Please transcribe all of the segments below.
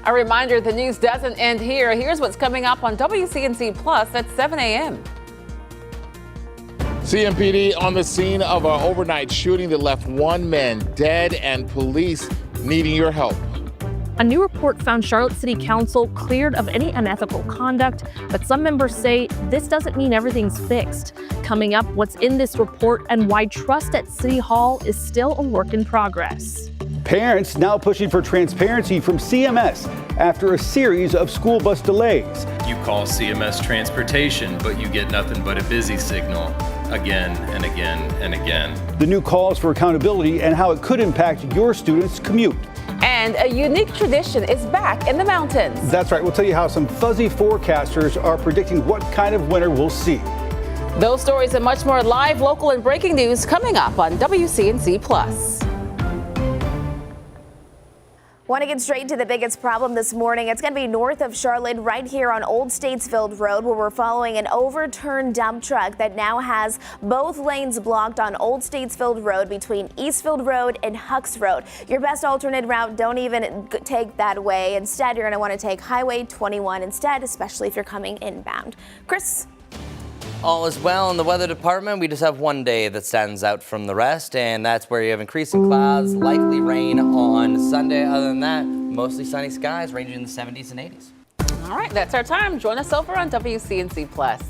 A reminder, the news doesn't end here. Here's what's coming up on WCNC Plus at 7 a.m. CMPD on the scene of an overnight shooting that left one man dead and police needing your help. A new report found Charlotte City Council cleared of any unethical conduct, but some members say this doesn't mean everything's fixed. Coming up, what's in this report and why trust at City Hall is still a work in progress. Parents now pushing for transparency from CMS after a series of school bus delays. You call CMS Transportation, but you get nothing but a busy signal again and again and again. The new calls for accountability and how it could impact your students' commute. And a unique tradition is back in the mountains. That's right. We'll tell you how some fuzzy forecasters are predicting what kind of winter we'll see. Those stories and much more live, local, and breaking news coming up on WCNC Plus. Want to get straight to the biggest problem this morning? It's going to be north of Charlotte, right here on Old Statesfield Road, where we're following an overturned dump truck that now has both lanes blocked on Old Statesfield Road between Eastfield Road and Hucks Road. Your best alternate route, don't even take that way. Instead, you're going to want to take Highway 21 instead, especially if you're coming inbound. Chris? All is well in the weather department. We just have one day that stands out from the rest, and that's where you have increasing clouds, likely rain on Sunday. Other than that, mostly sunny skies ranging in the 70s and 80s. All right, that's our time. Join us over on WCNC Plus.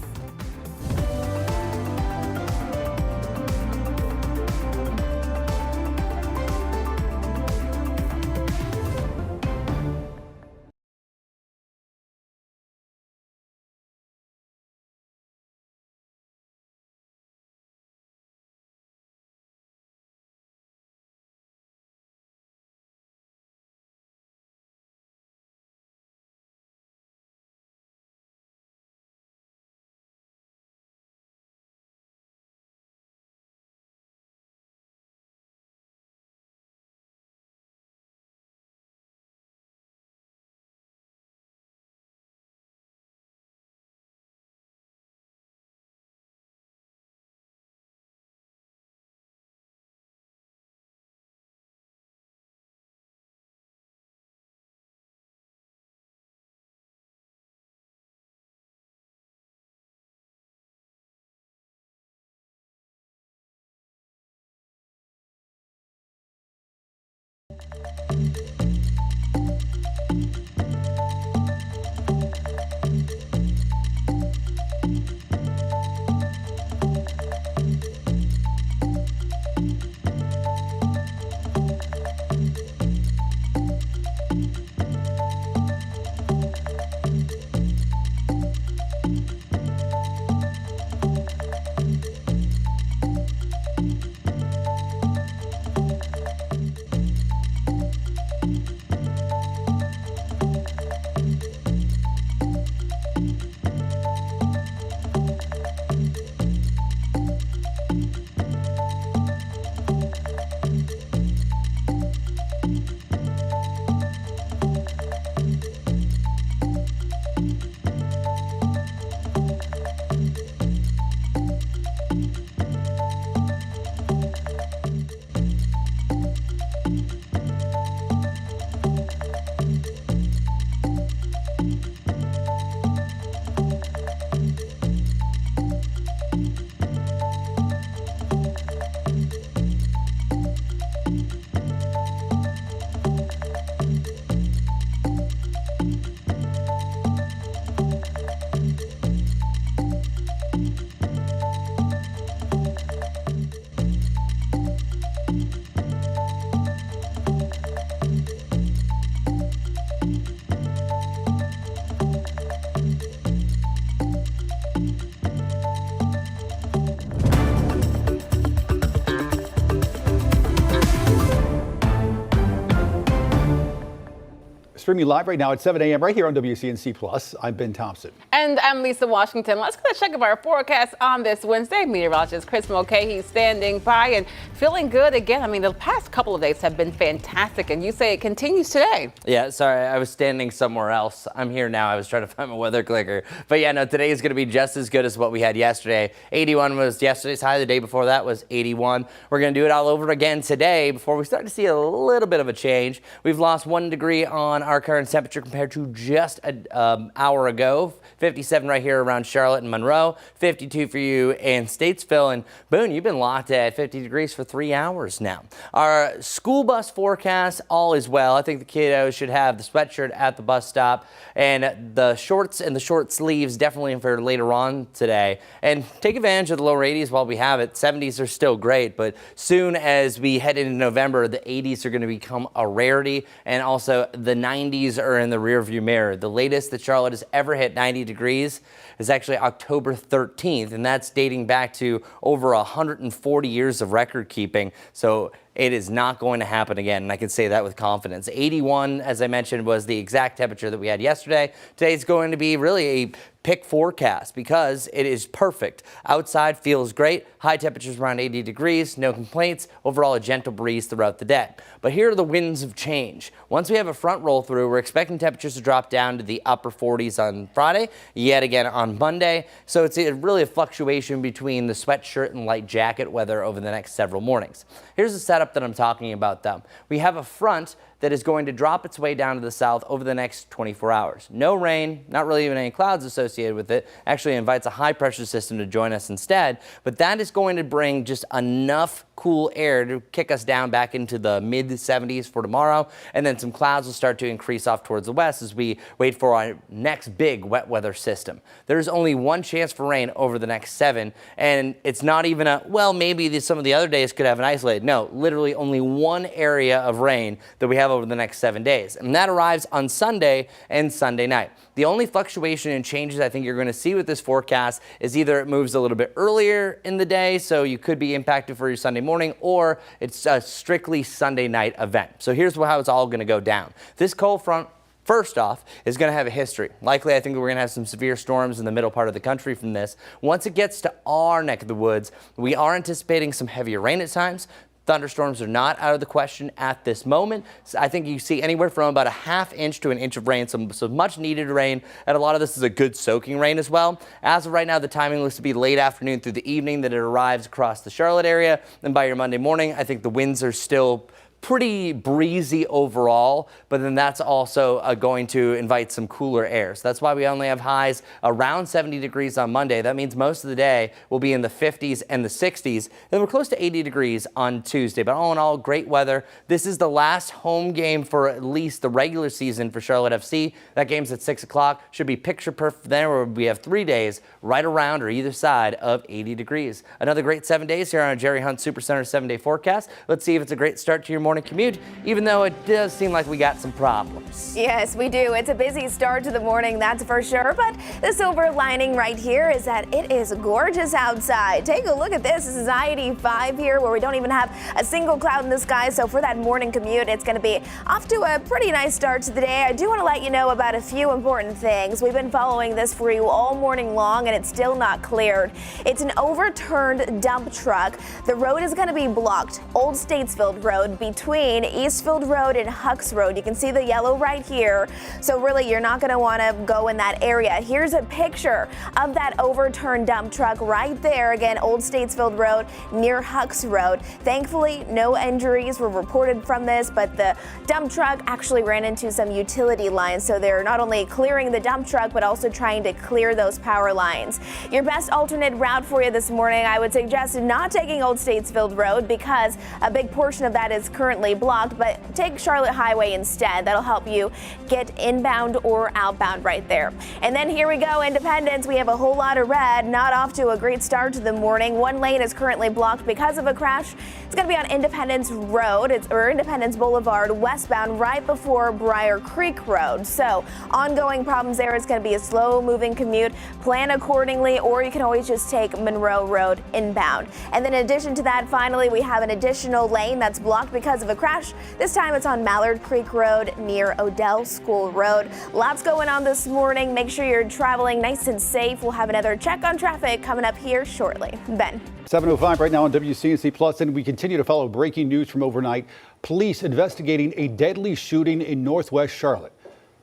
Streaming live right now at 7 a.m. right here on WCNC Plus. I'm Ben Thompson. And I'm Lisa Washington. Let's get a check of our forecast on this Wednesday. Meteorologist Chris Mulcahy standing by and feeling good again. I mean, the past couple of days have been fantastic, and you say it continues today. Yeah, sorry, I was standing somewhere else. I'm here now. I was trying to find my weather clicker. But yeah, no, today is going to be just as good as what we had yesterday. 81 was yesterday's high. The day before that was 81. We're going to do it all over again today before we start to see a little bit of a change. We've lost 1 degree on our current temperature compared to just an hour ago. 57 right here around Charlotte and Monroe, 52 for you in Statesville. And Boone, you've been locked at 50 degrees for 3 hours now. Our school bus forecast, all is well. I think the kiddos should have the sweatshirt at the bus stop and the shorts and the short sleeves definitely for later on today. And take advantage of the lower 80s while we have it. 70s are still great, but soon as we head into November, the 80s are going to become a rarity, and also the 90s are in the rearview mirror. The latest that Charlotte has ever hit 90 degrees is actually October 13th, and that's dating back to over 140 years of record keeping. So it is not going to happen again, and I can say that with confidence. 81, as I mentioned, was the exact temperature that we had yesterday. Today's going to be really a pick forecast because it is perfect. Outside feels great. High temperatures around 80 degrees, no complaints. Overall, a gentle breeze throughout the day. But here are the winds of change. Once we have a front roll through, we're expecting temperatures to drop down to the upper 40s on Friday, yet again on Monday. So it's really a fluctuation between the sweatshirt and light jacket weather over the next several mornings. Here's the setup that I'm talking about, though. We have a front that is going to drop its way down to the south over the next 24 hours. No rain, not really even any clouds associated with it. Actually invites a high pressure system to join us instead, but that is going to bring just enough cool air to kick us down back into the mid 70s for tomorrow, and then some clouds will start to increase off towards the west as we wait for our next big wet weather system. There's only one chance for rain over the next 7, and it's not even a, well, maybe some of the other days could have an isolated. No, literally only one area of rain that we have over the next 7 days, and that arrives on Sunday and Sunday night. The only fluctuation and changes I think you're going to see with this forecast is either it moves a little bit earlier in the day, so you could be impacted for your Sunday morning, or it's a strictly Sunday night event. So here's how it's all going to go down. This cold front, first off, is going to have a history. Likely, I think we're going to have some severe storms in the middle part of the country from this. Once it gets to our neck of the woods, we are anticipating some heavier rain at times. Thunderstorms are not out of the question at this moment. So I think you see anywhere from about a ½ inch to an inch of rain, some much needed rain, and a lot of this is a good soaking rain as well. As of right now, the timing looks to be late afternoon through the evening that it arrives across the Charlotte area. And by your Monday morning, I think the winds are still pretty breezy overall, but then that's also going to invite some cooler air. So that's why we only have highs around 70 degrees on Monday. That means most of the day will be in the 50s and the 60s. Then we're close to 80 degrees on Tuesday. But all in all, great weather. This is the last home game for at least the regular season for Charlotte FC. That game's at 6 o'clock. Should be picture perfect there, where we have 3 days right around or either side of 80 degrees. Another great 7 days here on a Jerry Hunt Supercenter 7-day forecast. Let's see if it's a great start to your morning commute, even though it does seem like we got some problems. Yes, we do. It's a busy start to the morning, that's for sure. But the silver lining right here is that it is gorgeous outside. Take a look at this. This is I-85 here, where we don't even have a single cloud in the sky. So for that morning commute, it's going to be off to a pretty nice start to the day. I do want to let you know about a few important things. We've been following this for you all morning long, and it's still not cleared. It's an overturned dump truck. The road is going to be blocked. Old Statesville Road between Eastfield Road and Hucks Road. You can see the yellow right here. So really, you're not going to want to go in that area. Here's a picture of that overturned dump truck right there. Again, Old Statesville Road near Hucks Road. Thankfully, no injuries were reported from this, but the dump truck actually ran into some utility lines. So they're not only clearing the dump truck, but also trying to clear those power lines. Your best alternate route for you this morning, I would suggest not taking Old Statesville Road because a big portion of that is currently blocked, but take Charlotte Highway instead. That'll help you get inbound or outbound right there. And then here we go, Independence. We have a whole lot of red, not off to a great start to the morning. One lane is currently blocked because of a crash. It's going to be on Independence Road, or Independence Boulevard westbound right before Briar Creek Road. So ongoing problems there. It's going to be a slow moving commute. Plan accordingly, or you can always just take Monroe Road inbound. And then in addition to that, finally, we have an additional lane that's blocked because of a crash. This time it's on Mallard Creek Road near Odell School Road. Lots going on this morning. Make sure you're traveling nice and safe. We'll have another check on traffic coming up here shortly. Ben. 7:05 right now on WCNC Plus, and we continue to follow breaking news from overnight. Police investigating a deadly shooting in Northwest Charlotte.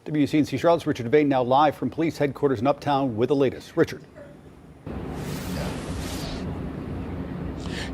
WCNC Charlotte's Richard Devane now live from police headquarters in Uptown with the latest. Richard.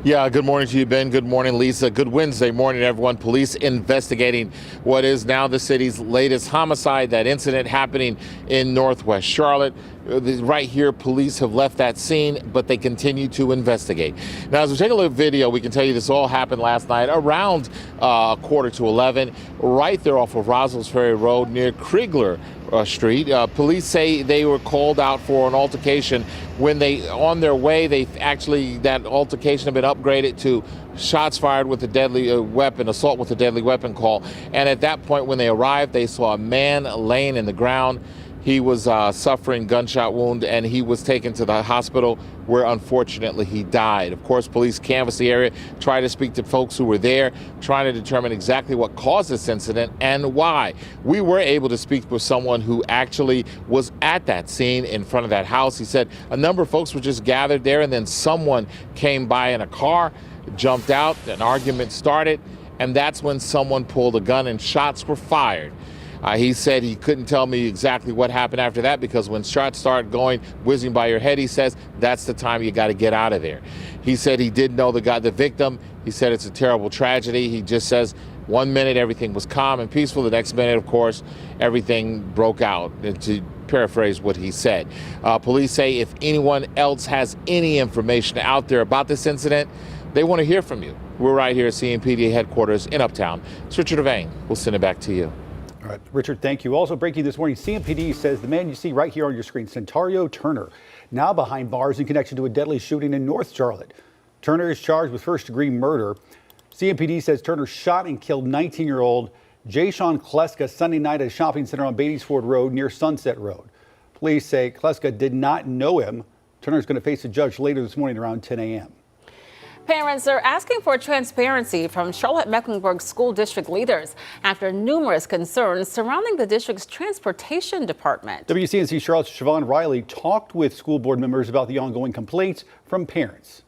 Yeah, good morning to you, Ben. Good morning, Lisa. Good Wednesday morning, everyone. Police investigating what is now the city's latest homicide, that incident happening in Northwest Charlotte. Right here, police have left that scene, but they continue to investigate. Now, as we take a look at video, we can tell you this all happened last night around 11:15, right there off of Roslyn's Ferry Road near Kriegler Street. Police say they were called out for an altercation. When on their way, that altercation had been upgraded to shots fired with a deadly weapon, assault with a deadly weapon call. And at that point, when they arrived, they saw a man laying in the ground. He was suffering gunshot wound, and he was taken to the hospital where unfortunately he died. Of course, police canvassed the area, tried to speak to folks who were there, trying to determine exactly what caused this incident and why. We were able to speak with someone who actually was at that scene in front of that house. He said a number of folks were just gathered there, and then someone came by in a car, jumped out, an argument started, and that's when someone pulled a gun and shots were fired. He said he couldn't tell me exactly what happened after that, because when shots start going, whizzing by your head, he says, that's the time you got to get out of there. He said he did know the victim. He said it's a terrible tragedy. He just says 1 minute everything was calm and peaceful. The next minute, of course, everything broke out, to paraphrase what he said. Police say if anyone else has any information out there about this incident, they want to hear from you. We're right here at CMPD headquarters in Uptown. It's Richard Devane. We'll send it back to you. All right, Richard, thank you. Also breaking this morning, CMPD says the man you see right here on your screen, Centario Turner, now behind bars in connection to a deadly shooting in North Charlotte. Turner is charged with first-degree murder. CMPD says Turner shot and killed 19-year-old Jayshawn Kleska Sunday night at a shopping center on Beatty's-Ford Road near Sunset Road. Police say Kleska did not know him. Turner is going to face a judge later this morning around 10 a.m. Parents are asking for transparency from Charlotte-Mecklenburg school district leaders after numerous concerns surrounding the district's transportation department. WCNC Charlotte's Siobhan Riley talked with school board members about the ongoing complaints from parents.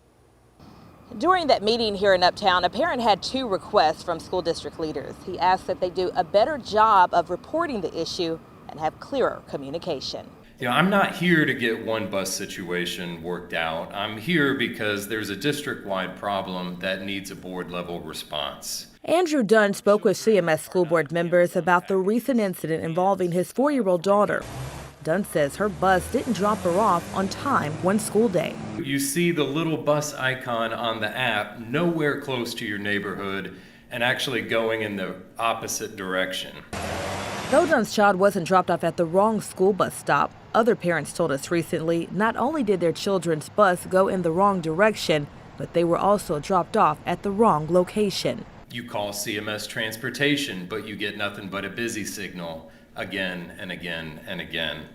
During that meeting here in Uptown, a parent had two requests from school district leaders. He asked that they do a better job of reporting the issue and have clearer communication. I'm not here to get one bus situation worked out. I'm here because there's a district-wide problem that needs a board-level response. Andrew Dunn spoke with CMS school board members about the recent incident involving his 4-year-old daughter. Dunn says her bus didn't drop her off on time one school day. You see the little bus icon on the app nowhere close to your neighborhood and actually going in the opposite direction. Though Dunn's child wasn't dropped off at the wrong school bus stop, other parents told us recently not only did their children's bus go in the wrong direction, but they were also dropped off at the wrong location. You call CMS transportation, but you get nothing but a busy signal again and again and again.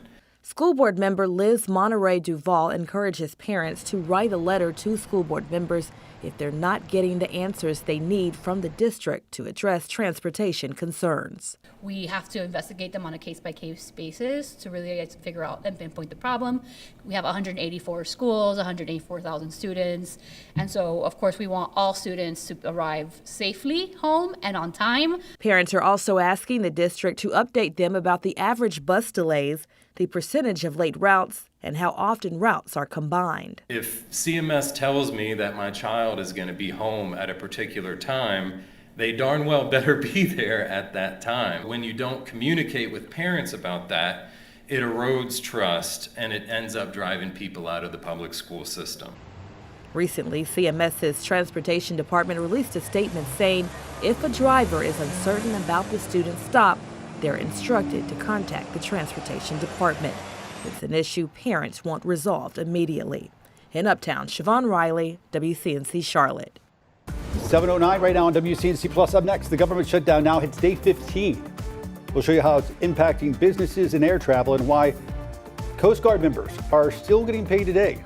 School board member Liz Monterey Duval encourages parents to write a letter to school board members if they're not getting the answers they need from the district to address transportation concerns. We have to investigate them on a case-by-case basis to really figure out and pinpoint the problem. We have 184 schools, 184,000 students, and so of course we want all students to arrive safely home and on time. Parents are also asking the district to update them about the average bus delays, the percentage of late routes, and how often routes are combined. If CMS tells me that my child is going to be home at a particular time, they darn well better be there at that time. When you don't communicate with parents about that, it erodes trust and it ends up driving people out of the public school system. Recently, CMS's transportation department released a statement saying if a driver is uncertain about the student's stop, they're instructed to contact the transportation department. It's an issue parents want resolved immediately. In Uptown, Siobhan Riley, WCNC Charlotte. 7:09 right now on WCNC Plus. Up next, the government shutdown now hits day 15. We'll show you how it's impacting businesses and air travel and why Coast Guard members are still getting paid today.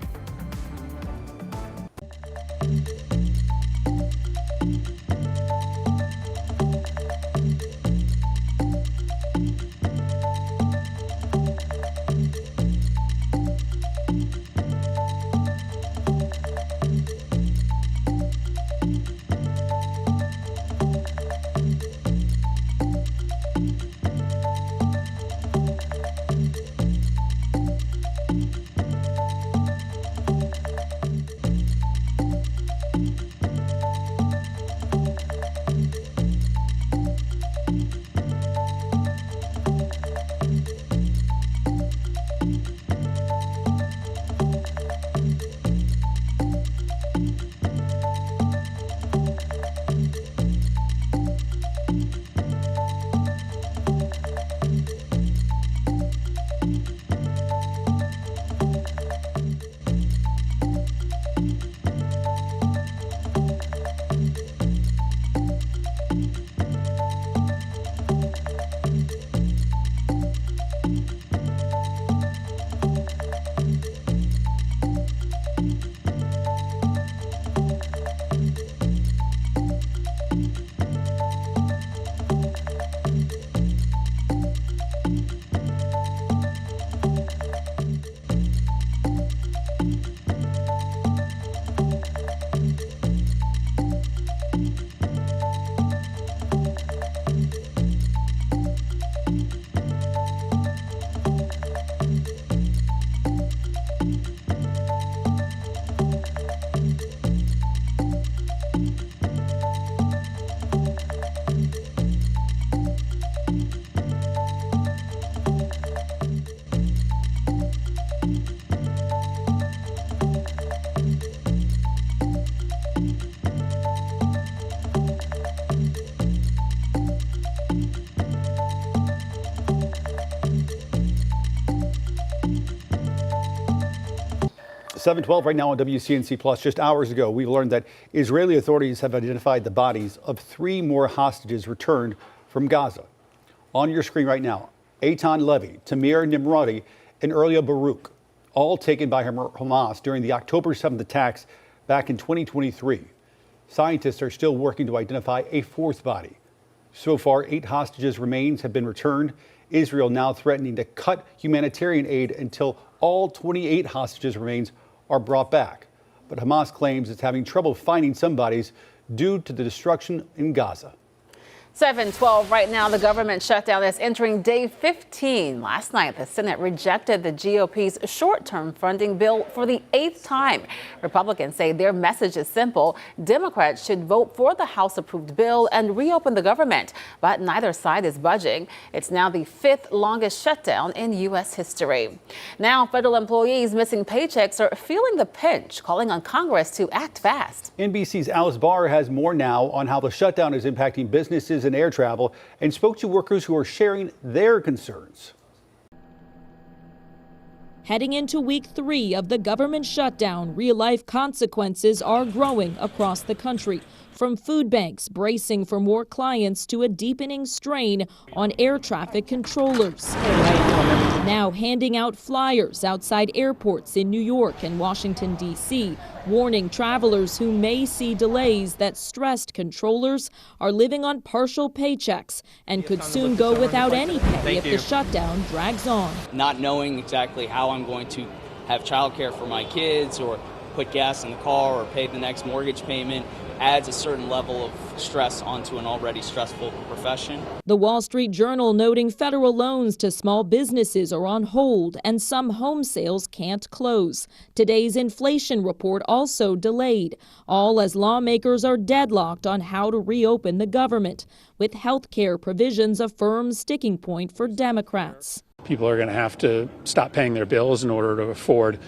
7:12 right now on WCNC Plus. Just hours ago, we learned that Israeli authorities have identified the bodies of 3 more hostages returned from Gaza. On your screen right now, Eitan Levy, Tamir Nimrodi, and Earlia Baruch, all taken by Hamas during the October 7th attacks back in 2023. Scientists are still working to identify a 4th body. So far, 8 hostages' remains have been returned. Israel now threatening to cut humanitarian aid until all 28 hostages' remains are brought back. But Hamas claims it's having trouble finding some bodies due to the destruction in Gaza. 7:12 right now. The government shutdown is entering day 15. Last night, the Senate rejected the GOP's short-term funding bill for the 8th time. Republicans say their message is simple. Democrats should vote for the House-approved bill and reopen the government. But neither side is budging. It's now the 5th longest shutdown in U.S. history. Now, federal employees missing paychecks are feeling the pinch, calling on Congress to act fast. NBC's Alice Barr has more now on how the shutdown is impacting businesses and air travel, and spoke to workers who are sharing their concerns. Heading into week 3 of the government shutdown, real-life consequences are growing across the country, from food banks bracing for more clients to a deepening strain on air traffic controllers. Now handing out flyers outside airports in New York and Washington, D.C., warning travelers who may see delays that stressed controllers are living on partial paychecks and could soon go without any pay if the shutdown drags on. Not knowing exactly how I'm going to have childcare for my kids or put gas in the car or pay the next mortgage payment adds a certain level of stress onto an already stressful profession. The Wall Street Journal noting federal loans to small businesses are on hold and some home sales can't close. Today's inflation report also delayed, all as lawmakers are deadlocked on how to reopen the government, with health care provisions a firm sticking point for Democrats. People are going to have to stop paying their bills in order to afford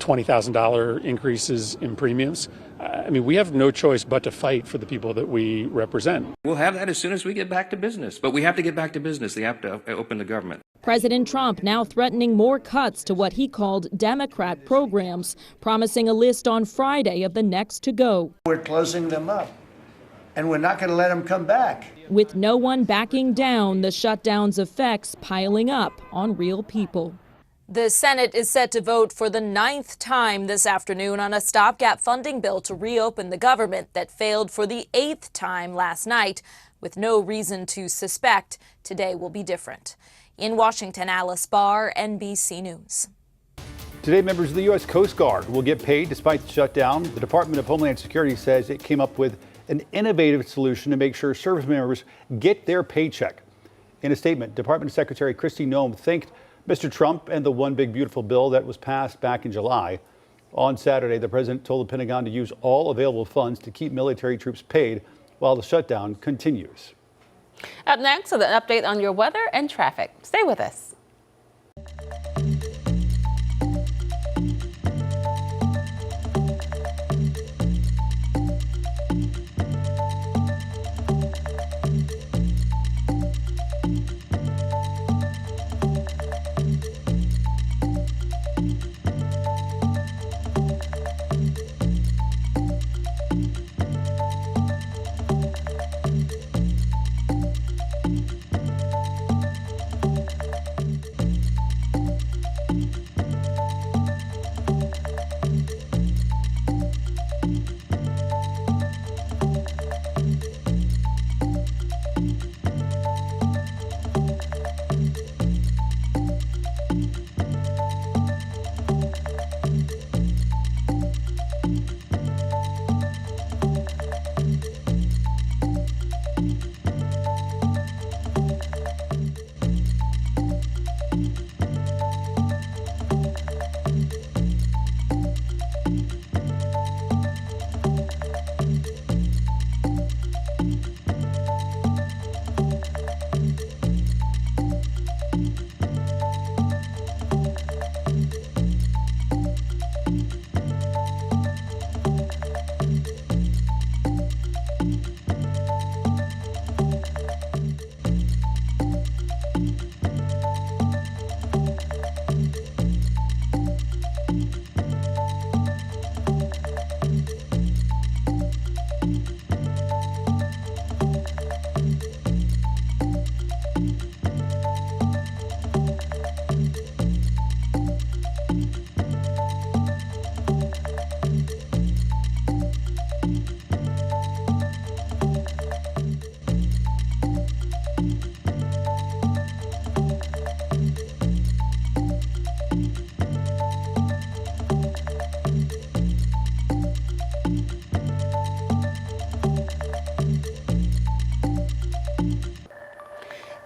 $20,000 increases in premiums. I mean, we have no choice but to fight for the people that we represent. We'll have that as soon as we get back to business. But we have to get back to business. They have to open the government. President Trump now threatening more cuts to what he called Democrat programs, promising a list on Friday of the next to go. We're closing them up, and we're not going to let them come back. With no one backing down, the shutdown's effects piling up on real people. The Senate is set to vote for the 9th time this afternoon on a stopgap funding bill to reopen the government that failed for the 8th time last night, with no reason to suspect today will be different. In Washington, Alice Barr, NBC News. Today, members of the U.S. Coast Guard will get paid despite the shutdown. The Department of Homeland Security says it came up with an innovative solution to make sure service members get their paycheck. In a statement, Department Secretary Kristi Noem thanked Mr. Trump and the One Big Beautiful bill that was passed back in July. On Saturday, the president told the Pentagon to use all available funds to keep military troops paid while the shutdown continues. Up next, with an update on your weather and traffic. Stay with us.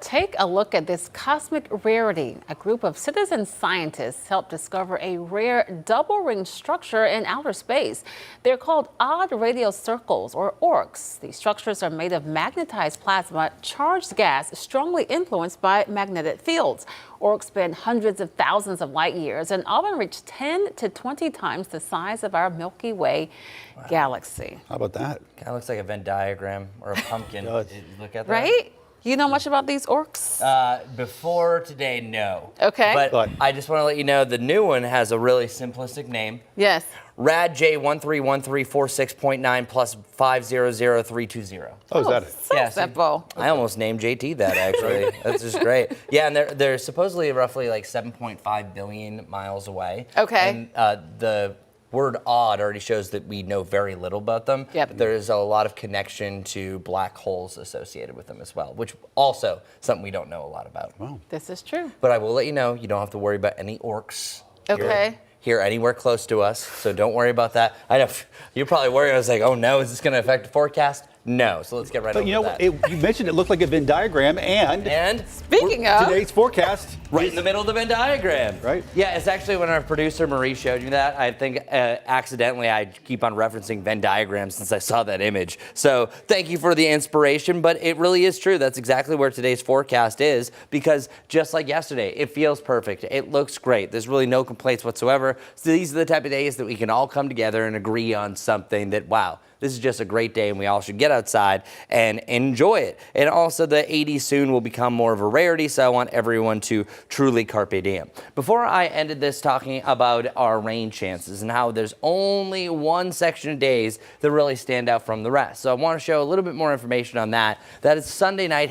Take a look at this cosmic rarity. A group of citizen scientists helped discover a rare double ring structure in outer space. They're called odd radial circles, or ORCs. These structures are made of magnetized plasma, charged gas strongly influenced by magnetic fields. ORCs spin hundreds of thousands of light years and often reach 10 to 20 times the size of our Milky Way galaxy. How about that? Kind of looks like a Venn diagram or a pumpkin. Look at that. Right? You know much about these ORCs? Before today, no. Okay. But I just want to let you know the new one has a really simplistic name. Yes. Rad J131346.9 plus 500320. Oh, is that it? So simple. I almost named JT that, actually. That's just great. Yeah, and they're supposedly roughly like 7.5 billion miles away. Okay. And the word odd already shows that we know very little about them. Yep. There is a lot of connection to black holes associated with them as well, which also something we don't know a lot about. Wow. This is true. But I will let you know, you don't have to worry about any orcs here anywhere close to us, so don't worry about that. I know you're probably worried. I was like, oh no, is this going to affect the forecast? No, so let's get right over But you know that. what? You mentioned it looked like a Venn diagram, And speaking of today's forecast, right in the middle of the Venn diagram. Right. Yeah, it's actually when our producer Marie showed me that, I think accidentally I keep on referencing Venn diagrams since I saw that image. So thank you for the inspiration, but it really is true. That's exactly where today's forecast is, because just like yesterday, it feels perfect. It looks great. There's really no complaints whatsoever. So these are the type of days that we can all come together and agree on something that, wow, this is just a great day and we all should get outside and enjoy it. And also the 80s soon will become more of a rarity, so I want everyone to truly carpe diem. Before I ended this talking about our rain chances and how there's only one section of days that really stand out from the rest. So I want to show a little bit more information on that. That is Sunday night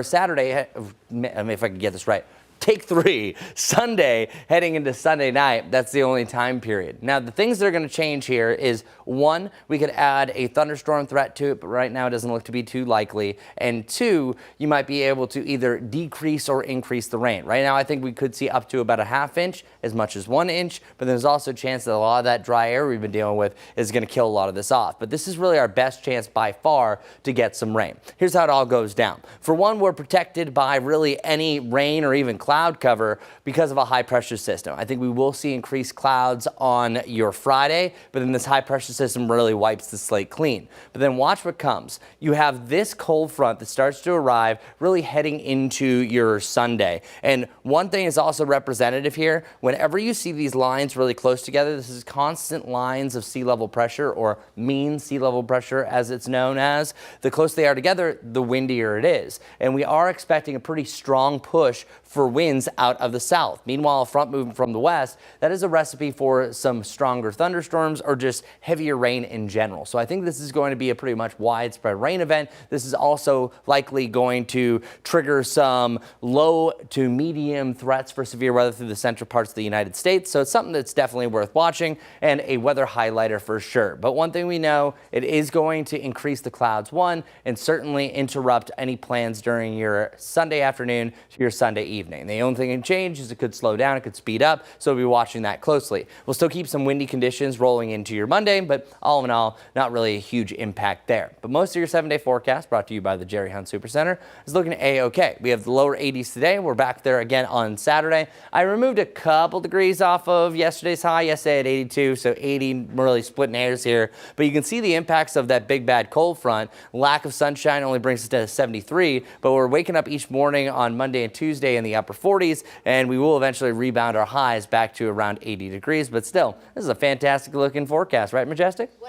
Saturday, if I can get this right. Take 3, Sunday heading into Sunday night. That's the only time period. Now, the things that are going to change here is, 1, we could add a thunderstorm threat to it, but right now it doesn't look to be too likely. And 2, you might be able to either decrease or increase the rain. Right now, I think we could see up to about a ½ inch, as much as 1 inch, but there's also a chance that a lot of that dry air we've been dealing with is going to kill a lot of this off. But this is really our best chance by far to get some rain. Here's how it all goes down. For one, we're protected by really any rain or even cloud cover because of a high pressure system. I think we will see increased clouds on your Friday, but then this high pressure system really wipes the slate clean. But then watch what comes. You have this cold front that starts to arrive really heading into your Sunday. And one thing is also representative here. Whenever you see these lines really close together, this is constant lines of sea level pressure, or mean sea level pressure as it's known as. The closer they are together, the windier it is. And we are expecting a pretty strong push for winds out of the south. Meanwhile, a front moving from the west, that is a recipe for some stronger thunderstorms or just heavier rain in general. So I think this is going to be a pretty much widespread rain event. This is also likely going to trigger some low to medium threats for severe weather through the central parts of the United States. So it's something that's definitely worth watching and a weather highlighter for sure. But one thing we know, it is going to increase the clouds, and certainly interrupt any plans during your Sunday afternoon to your Sunday evening. The only thing that can change is it could slow down, it could speed up, so we'll be watching that closely. We'll still keep some windy conditions rolling into your Monday, but all in all, not really a huge impact there. But most of your 7-day forecast, brought to you by the Jerry Hunt Super Center, is looking A-OK. We have the lower 80s today. We're back there again on Saturday. I removed a couple degrees off of yesterday's high. Yesterday at 82, so 80, really splitting hairs here. But you can see the impacts of that big bad cold front. Lack of sunshine only brings us to 73, but we're waking up each morning on Monday and Tuesday in the upper 40s, and we will eventually rebound our highs back to around 80 degrees. But still, this is a fantastic looking forecast, right, Majestic? 100%.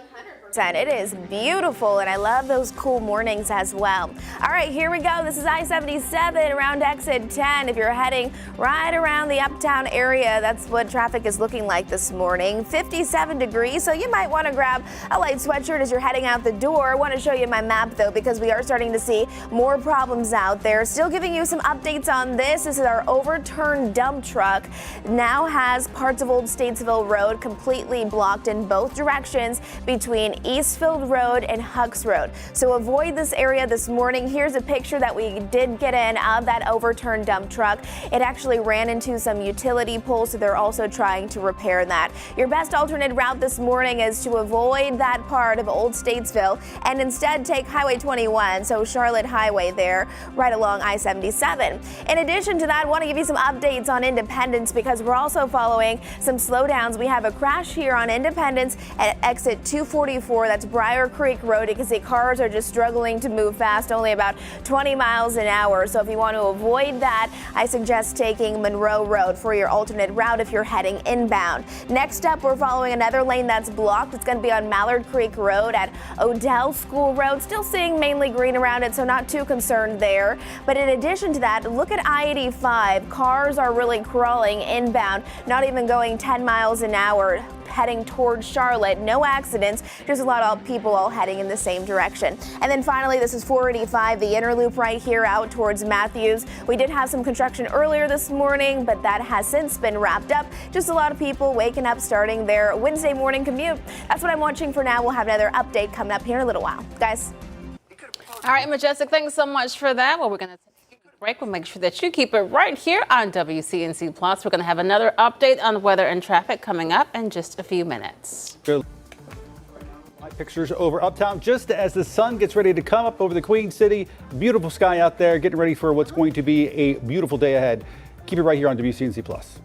It is beautiful, and I love those cool mornings as well. All right, here we go. This is I-77 around exit 10. If you're heading right around the uptown area, that's what traffic is looking like this morning. 57 degrees, so you might want to grab a light sweatshirt as you're heading out the door. I want to show you my map, though, because we are starting to see more problems out there. Still giving you some updates on this. This is our overturned dump truck. Now has parts of Old Statesville Road completely blocked in both directions between Eastfield Road and Hucks Road. So avoid this area this morning. Here's a picture that we did get in of that overturned dump truck. It actually ran into some utility poles, so they're also trying to repair that. Your best alternate route this morning is to avoid that part of Old Statesville and instead take Highway 21, so Charlotte Highway there, right along I-77. In addition to that, I want to give you some updates on Independence because we're also following some slowdowns. We have a crash here on Independence at exit 244. That's Briar Creek Road. You can see cars are just struggling to move fast, only about 20 miles an hour. So if you want to avoid that, I suggest taking Monroe Road for your alternate route if you're heading inbound. Next up, we're following another lane that's blocked. It's going to be on Mallard Creek Road at Odell School Road. Still seeing mainly green around it, so not too concerned there. But in addition to that, look at I-85. Cars are really crawling inbound, not even going 10 miles an hour. Heading towards Charlotte. No accidents, just a lot of people all heading in the same direction. And then finally, this is 485, the inner loop right here out towards Matthews. We did have some construction earlier this morning, but that has since been wrapped up. Just a lot of people waking up, starting their Wednesday morning commute. That's what I'm watching for now. We'll have another update coming up here in a little while. Guys. All right, Majestic, thanks so much for that. Well, we're going to break. We'll make sure that you keep it right here on WCNC Plus. We're going to have another update on weather and traffic coming up in just a few minutes. Good. My pictures over uptown just as the sun gets ready to come up over the Queen City. Beautiful sky out there, getting ready for what's going to be a beautiful day ahead. Keep it right here on WCNC Plus.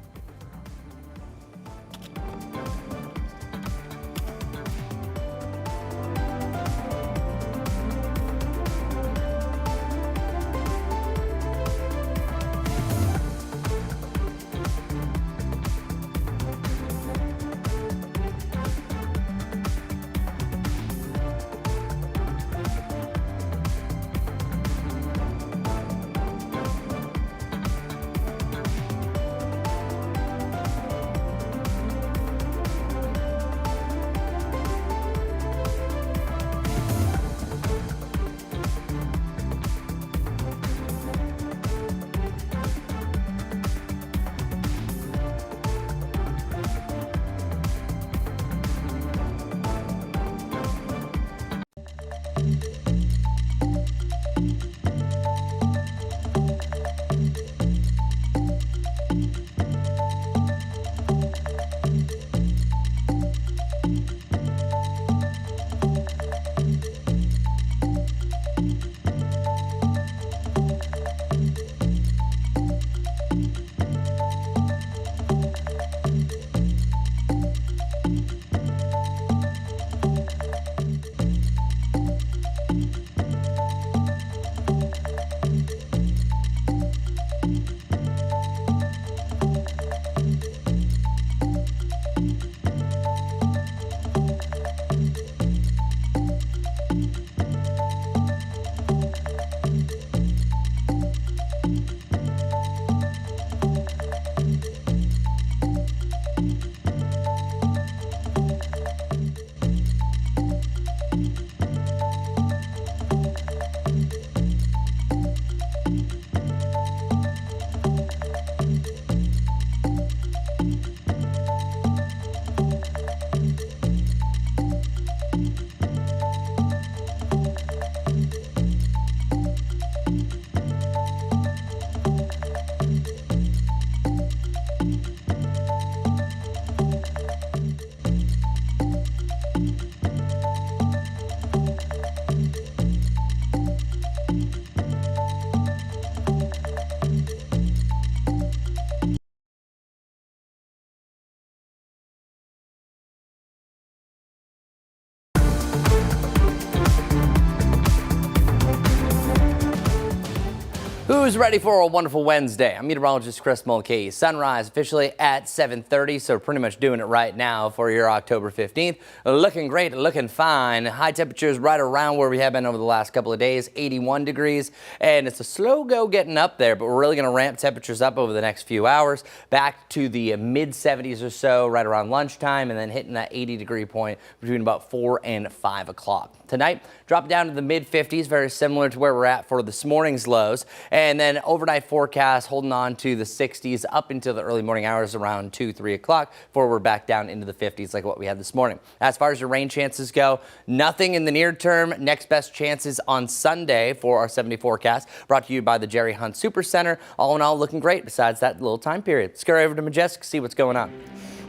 Who's ready for a wonderful Wednesday? I'm meteorologist Chris Mulcahy. Sunrise officially at 7:30, so pretty much doing it right now for your October 15th. Looking great, looking fine. High temperatures right around where we have been over the last couple of days, 81 degrees. And it's a slow go getting up there, but we're really going to ramp temperatures up over the next few hours, back to the mid 70s or so right around lunchtime, and then hitting that 80-degree point between about 4 and 5 o'clock. Tonight, drop down to the mid-50s, very similar to where we're at for this morning's lows. And then overnight forecast holding on to the 60s up until the early morning hours around 2, 3 o'clock before we're back down into the 50s like what we had this morning. As far as your rain chances go, nothing in the near term. Next best chances on Sunday for our 70 forecast, brought to you by the Jerry Hunt Super Center. All in all, looking great besides that little time period. Let's go over to Majestic, see what's going on.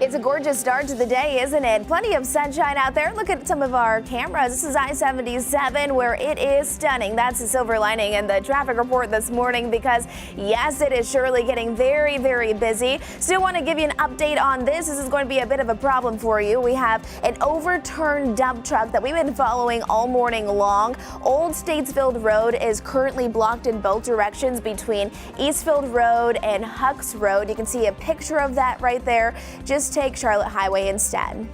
It's a gorgeous start to the day, isn't it? Plenty of sunshine out there. Look at some of our cameras. This is I-77 where it is stunning. That's the silver lining in the traffic report this morning because, yes, it is surely getting very, very busy. Still want to give you an update on this. This is going to be a bit of a problem for you. We have an overturned dump truck that we've been following all morning long. Old Statesfield Road is currently blocked in both directions between Eastfield Road and Hucks Road. You can see a picture of that right there. Just take Charlotte Highway instead.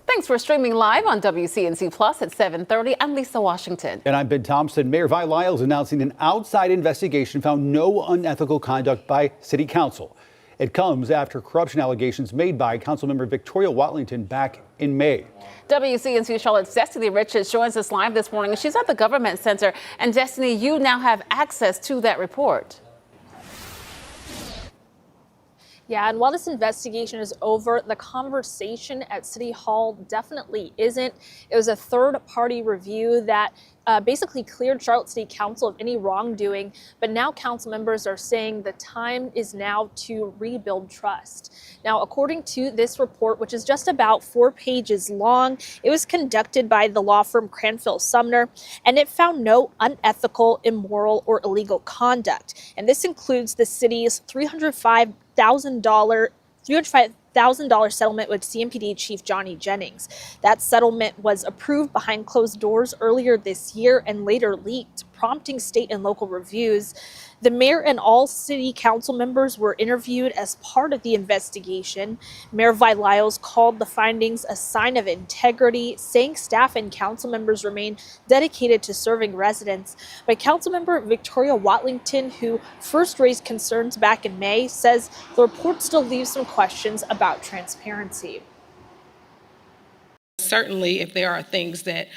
Thanks for streaming live on WCNC Plus at 7:30. I'm Lisa Washington. And I'm Ben Thompson. Mayor Vi Lyles announcing an outside investigation found no unethical conduct by City Council. It comes after corruption allegations made by Councilmember Victoria Watlington back in May. WCNC Charlotte's Destiny Richards joins us live this morning. She's at the Government Center. And Destiny, you now have access to that report. Yeah, and while this investigation is over, the conversation at City Hall definitely isn't. It was a third-party review that basically cleared Charlotte City Council of any wrongdoing, but now council members are saying the time is now to rebuild trust. Now, according to this report, which is just about 4 pages long, it was conducted by the law firm Cranfield Sumner, and it found no unethical, immoral, or illegal conduct. And this includes the city's $305,000 settlement with CMPD Chief Johnny Jennings. That settlement was approved behind closed doors earlier this year and later leaked, prompting state and local reviews. The mayor and all city council members were interviewed as part of the investigation. Mayor Vi Lyles called the findings a sign of integrity, saying staff and council members remain dedicated to serving residents. But Councilmember Victoria Watlington, who first raised concerns back in May, says the report still leaves some questions about transparency. Certainly, if there are things that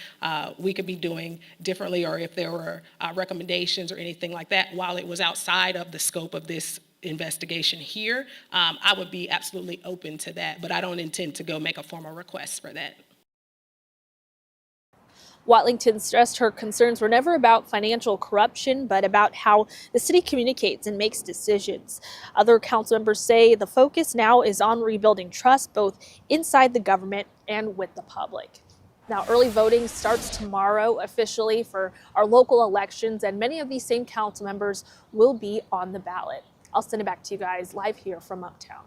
we could be doing differently, or if there were recommendations or anything like that, while it was outside of the scope of this investigation here, I would be absolutely open to that, but I don't intend to go make a formal request for that. Watlington stressed her concerns were never about financial corruption, but about how the city communicates and makes decisions. Other council members say the focus now is on rebuilding trust, both inside the government and with the public. Now, early voting starts tomorrow officially for our local elections, and many of these same council members will be on the ballot. I'll send it back to you guys live here from Uptown.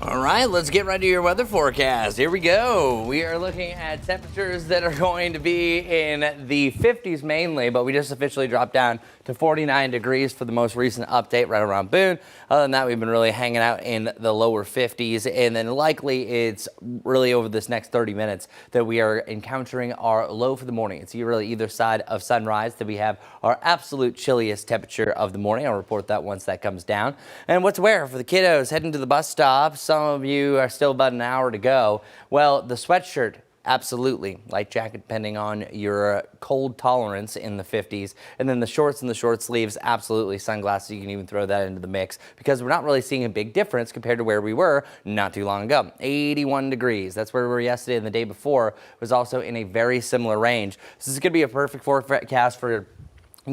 All right, let's get right to your weather forecast. Here we go. We are looking at temperatures that are going to be in the 50s mainly, but we just officially dropped down to 49 degrees for the most recent update right around Boone. Other than that, we've been really hanging out in the lower 50s, and then likely it's really over this next 30 minutes that we are encountering our low for the morning. It's really either side of sunrise that we have our absolute chilliest temperature of the morning. I'll report that once that comes down. And what to wear for the kiddos heading to the bus stop. Some of you are still about an hour to go. Well, the sweatshirt, absolutely. Light jacket depending on your cold tolerance in the 50s. And then the shorts and the short sleeves, absolutely. Sunglasses, you can even throw that into the mix because we're not really seeing a big difference compared to where we were not too long ago. 81 degrees. That's where we were yesterday, and the day before was also in a very similar range. This is going to be a perfect forecast for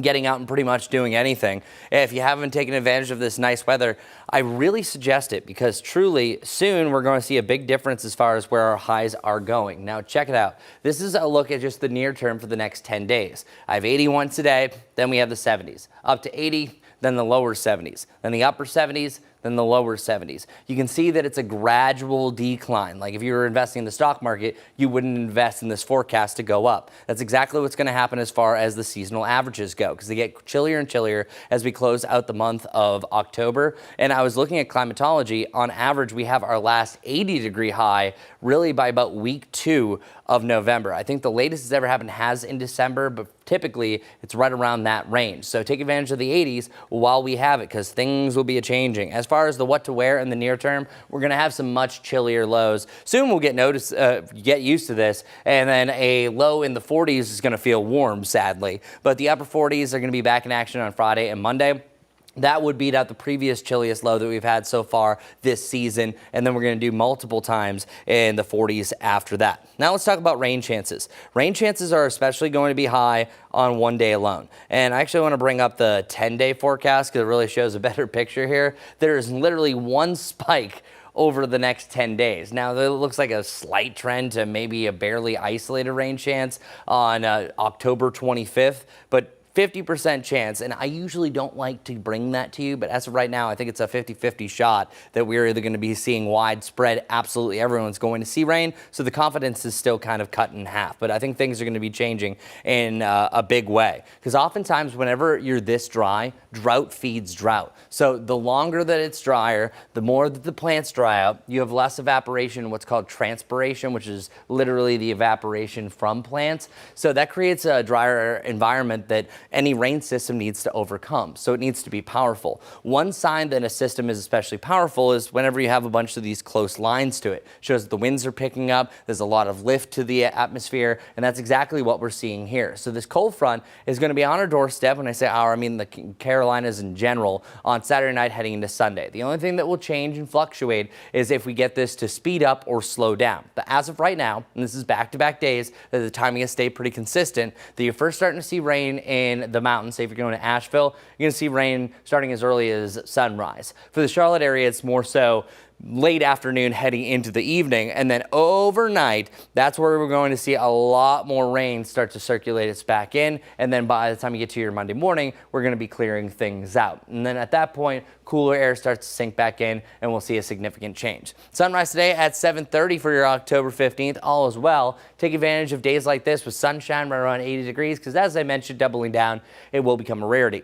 getting out and pretty much doing anything. If you haven't taken advantage of this nice weather, I really suggest it because truly soon we're going to see a big difference as far as where our highs are going. Now check it out. This is a look at just the near term for the next 10 days. I have 81 today, then we have the 70s, up to 80, then the lower 70s, then the upper 70s, then the lower 70s. You can see that it's a gradual decline. Like if you were investing in the stock market, you wouldn't invest in this forecast to go up. That's exactly what's going to happen as far as the seasonal averages go, because they get chillier and chillier as we close out the month of October. And I was looking at climatology. On average, we have our last 80-degree high really by about week 2 of November. I think the latest that's ever happened has in December, but typically it's right around that range. So take advantage of the 80s while we have it, because things will be a-changing. As far as the what to wear in the near term, we're going to have some much chillier lows. Soon we'll get used to this, and then a low in the 40s is going to feel warm, sadly. But the upper 40s are going to be back in action on Friday and Monday. That would beat out the previous chilliest low that we've had so far this season, and then we're going to do multiple times in the 40s after that. Now let's talk about rain chances. Rain chances are especially going to be high on one day alone. And I actually want to bring up the 10-day forecast because it really shows a better picture here. There is literally one spike over the next 10 days. Now, it looks like a slight trend to maybe a barely isolated rain chance on October 25th, but 50% chance, and I usually don't like to bring that to you, but as of right now, I think it's a 50-50 shot that we're either going to be seeing widespread, absolutely everyone's going to see rain, so the confidence is still kind of cut in half, but I think things are going to be changing in a big way, because oftentimes whenever you're this dry, drought feeds drought. So the longer that it's drier, the more that the plants dry out, you have less evaporation, what's called transpiration, which is literally the evaporation from plants. So that creates a drier environment that any rain system needs to overcome. So it needs to be powerful. One sign that a system is especially powerful is whenever you have a bunch of these close lines to it. It shows that the winds are picking up, there's a lot of lift to the atmosphere, and that's exactly what we're seeing here. So this cold front is going to be on our doorstep. When I say our, I mean the Carolinas in general, on Saturday night heading into Sunday. The only thing that will change and fluctuate is if we get this to speed up or slow down. But as of right now, and this is back-to-back days, that the timing has stayed pretty consistent, that you're first starting to see rain in the mountains. Say if you're going to Asheville, you're going to see rain starting as early as sunrise. For the Charlotte area, it's more so late afternoon heading into the evening, and then overnight, that's where we're going to see a lot more rain start to circulate its back in, and then by the time you get to your Monday morning, we're going to be clearing things out. And then at that point, cooler air starts to sink back in, and we'll see a significant change. Sunrise today at 7:30 for your October 15th, all as well. Take advantage of days like this with sunshine right around 80 degrees, because as I mentioned, doubling down, it will become a rarity.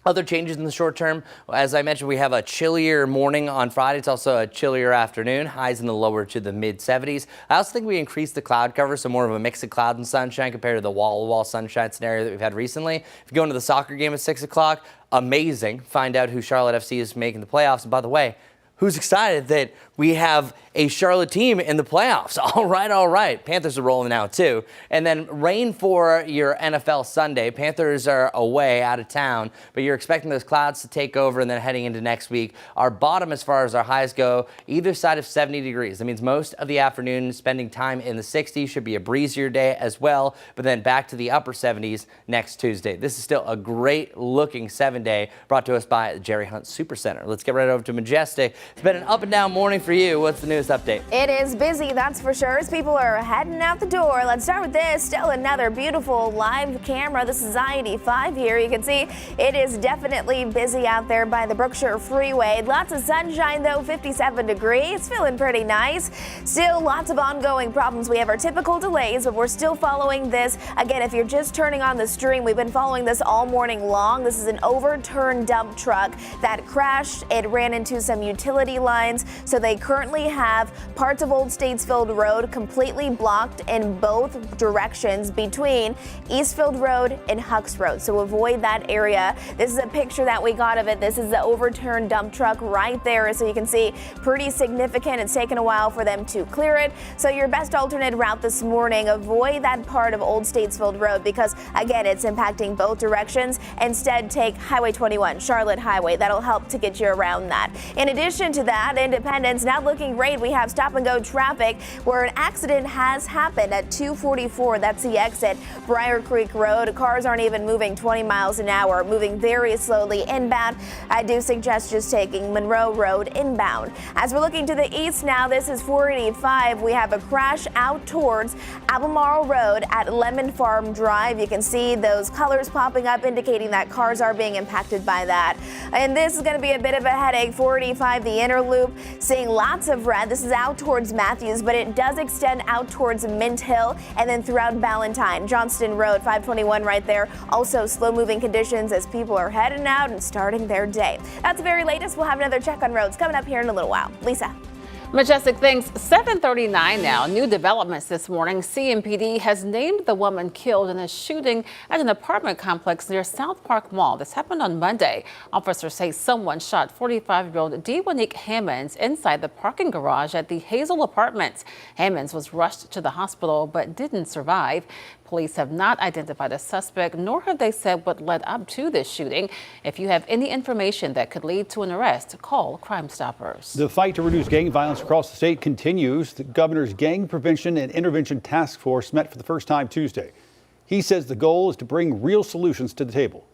Other changes in the short term, as I mentioned, we have a chillier morning on Friday. It's also a chillier afternoon, highs in the lower to the mid 70s. I also think we increased the cloud cover, so more of a mix of cloud and sunshine compared to the wall-to-wall sunshine scenario that we've had recently. If you go into the soccer game at 6 o'clock, amazing. Find out who Charlotte FC is making the playoffs. And by the way, who's excited that we have a Charlotte team in the playoffs. All right. Panthers are rolling now too. And then rain for your NFL Sunday. Panthers are away, out of town, but you're expecting those clouds to take over, and then heading into next week, our bottom as far as our highs go, either side of 70 degrees. That means most of the afternoon spending time in the 60s. Should be a breezier day as well, but then back to the upper 70s next Tuesday. This is still a great looking 7-day brought to us by the Jerry Hunt Supercenter. Let's get right over to Majestic. It's been an up and down morning for you. What's the newest update? It is busy, that's for sure, as people are heading out the door. Let's start with this. Still another beautiful live camera. This is I-85 here. You can see it is definitely busy out there by the Brookshire Freeway. Lots of sunshine though, 57 degrees. Feeling pretty nice. Still lots of ongoing problems. We have our typical delays, but we're still following this. Again, if you're just turning on the stream, we've been following this all morning long. This is an overturned dump truck that crashed. It ran into some utility lines, so they currently have parts of Old Statesfield Road completely blocked in both directions between Eastfield Road and Hucks Road, so avoid that area. This is a picture that we got of it. This is the overturned dump truck right there, so you can see pretty significant. It's taken a while for them to clear it, so your best alternate route this morning, avoid that part of Old Statesfield Road because, again, it's impacting both directions. Instead, take Highway 21, Charlotte Highway. That'll help to get you around that. In addition to that, Independence not looking great. We have stop-and-go traffic where an accident has happened at 244. That's the exit, Briar Creek Road. Cars aren't even moving 20 miles an hour, moving very slowly inbound. I do suggest just taking Monroe Road inbound. As we're looking to the east now, this is 485. We have a crash out towards Albemarle Road at Lemon Farm Drive. You can see those colors popping up indicating that cars are being impacted by that. And this is going to be a bit of a headache. 485, the inner loop, seeing lots of red. This is out towards Matthews, but it does extend out towards Mint Hill and then throughout Ballantyne. Johnston Road, 521 right there. Also slow moving conditions as people are heading out and starting their day. That's the very latest. We'll have another check on roads coming up here in a little while. Lisa. Majestic, thanks. 7:39 now. New developments this morning. CMPD has named the woman killed in a shooting at an apartment complex near South Park Mall. This happened on Monday. Officers say someone shot 45-year-old Dewanique Hammonds inside the parking garage at the Hazel Apartments. Hammonds was rushed to the hospital but didn't survive. Police have not identified a suspect, nor have they said what led up to this shooting. If you have any information that could lead to an arrest, call Crime Stoppers. The fight to reduce gang violence across the state continues. The governor's Gang Prevention and Intervention Task Force met for the first time Tuesday. He says the goal is to bring real solutions to the table.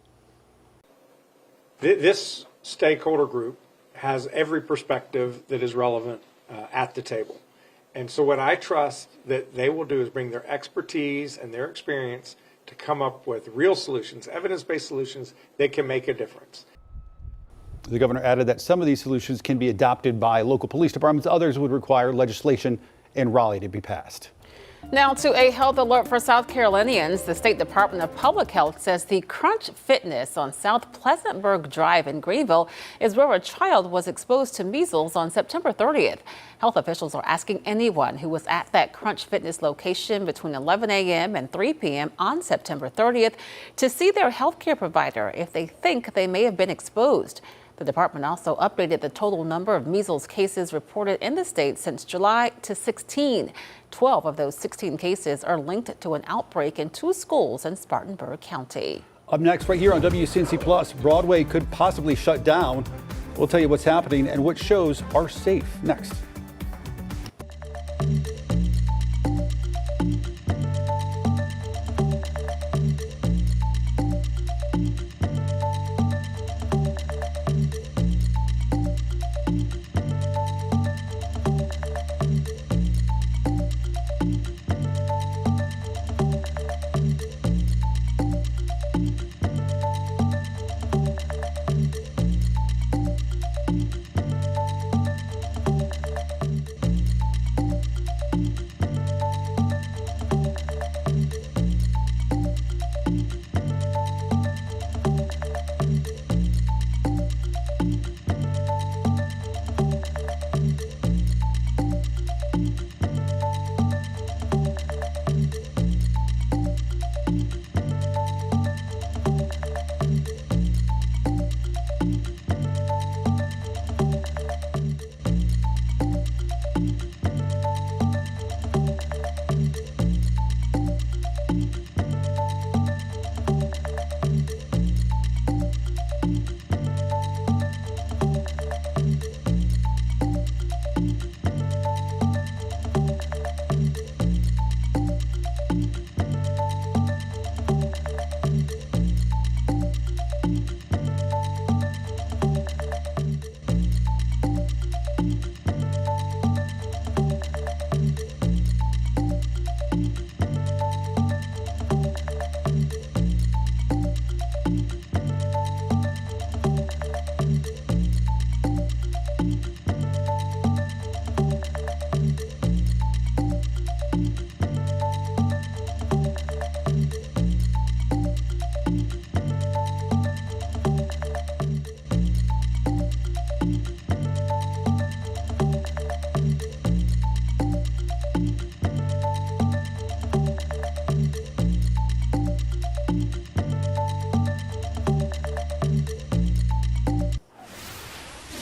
This stakeholder group has every perspective that is relevant at the table. And so what I trust that they will do is bring their expertise and their experience to come up with real solutions, evidence-based solutions that can make a difference. The governor added that some of these solutions can be adopted by local police departments. Others would require legislation in Raleigh to be passed. Now to a health alert for South Carolinians. The State Department of Public Health says the Crunch Fitness on South Pleasantburg Drive in Greenville is where a child was exposed to measles on September 30th. Health officials are asking anyone who was at that Crunch Fitness location between 11 a.m. and 3 p.m. on September 30th to see their healthcare provider if they think they may have been exposed. The department also updated the total number of measles cases reported in the state since July to 16. 12 of those 16 cases are linked to an outbreak in 2 schools in Spartanburg County. Up next, right here on WCNC Plus, Broadway could possibly shut down. We'll tell you what's happening and what shows are safe next.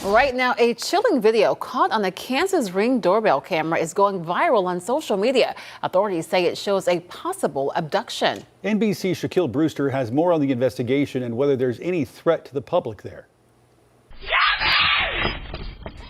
Right now, a chilling video caught on a Kansas Ring doorbell camera is going viral on social media. Authorities say it shows a possible abduction. NBC's Shaquille Brewster has more on the investigation and whether there's any threat to the public there.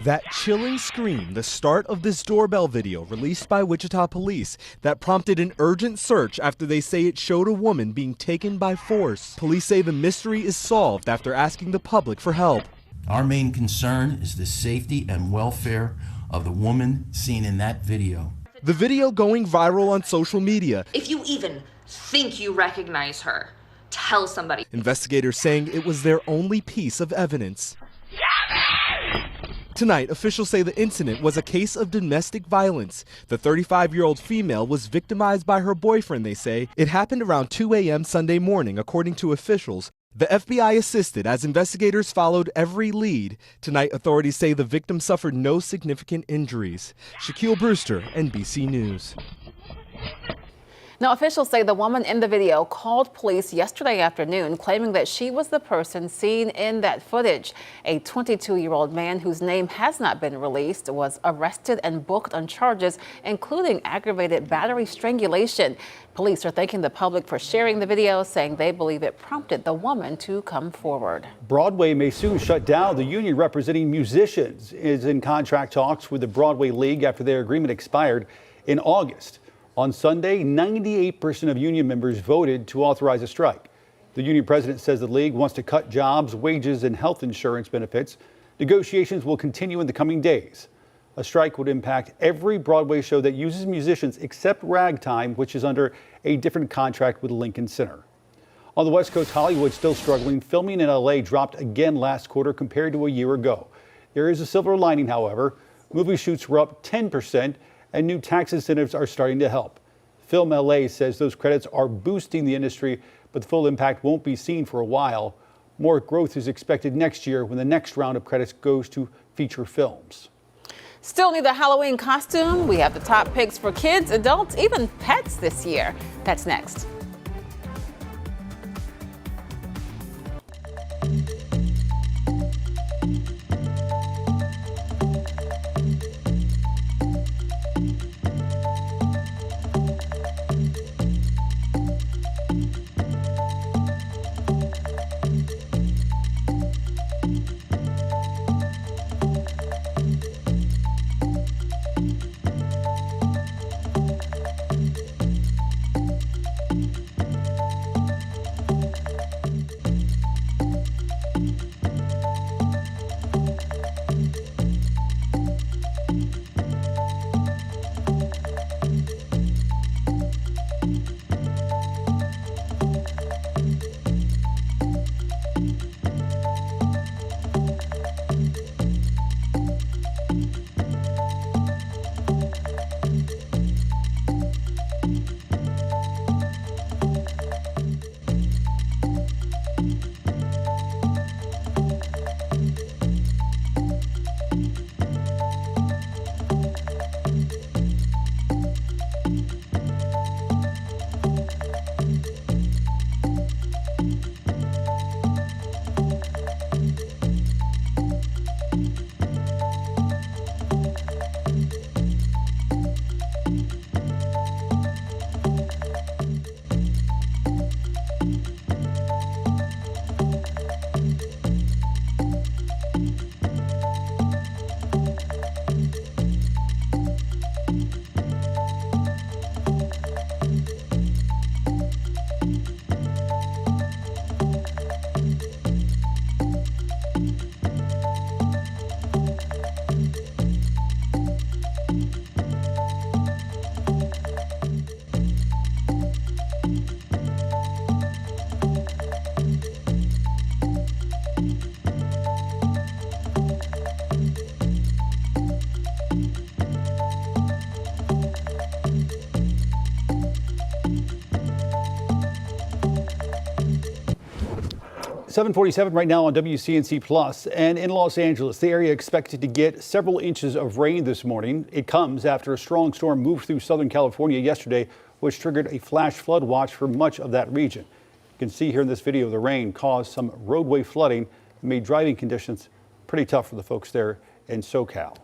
That chilling scream, the start of this doorbell video released by Wichita police that prompted an urgent search after they say it showed a woman being taken by force. Police say the mystery is solved after asking the public for help. Our main concern is the safety and welfare of the woman seen in that video. The video going viral on social media. If you even think you recognize her, tell somebody. Investigators saying it was their only piece of evidence. Tonight, officials say the incident was a case of domestic violence. The 35-year-old female was victimized by her boyfriend, they say. It happened around 2 a.m. Sunday morning, according to officials. The FBI assisted as investigators followed every lead. Tonight, authorities say the victim suffered no significant injuries. Shaquille Brewster, NBC News. Now, officials say the woman in the video called police yesterday afternoon, claiming that she was the person seen in that footage. A 22-year-old man whose name has not been released was arrested and booked on charges, including aggravated battery strangulation. Police are thanking the public for sharing the video, saying they believe it prompted the woman to come forward. Broadway may soon shut down. The union representing musicians is in contract talks with the Broadway League after their agreement expired in August. On Sunday, 98% of union members voted to authorize a strike. The union president says the league wants to cut jobs, wages, and health insurance benefits. Negotiations will continue in the coming days. A strike would impact every Broadway show that uses musicians except Ragtime, which is under a different contract with Lincoln Center. On the West Coast, Hollywood still struggling. Filming in LA dropped again last quarter compared to a year ago. There is a silver lining, however. Movie shoots were up 10%. And new tax incentives are starting to help. Film LA says those credits are boosting the industry, but the full impact won't be seen for a while. More growth is expected next year when the next round of credits goes to feature films. Still need a Halloween costume? We have the top picks for kids, adults, even pets this year. That's next. .47 right now on WCNC Plus, and in Los Angeles, the area expected to get several inches of rain this morning. It comes after a strong storm moved through Southern California yesterday, which triggered a flash flood watch for much of that region. You can see here in this video the rain caused some roadway flooding and made driving conditions pretty tough for the folks there in SoCal.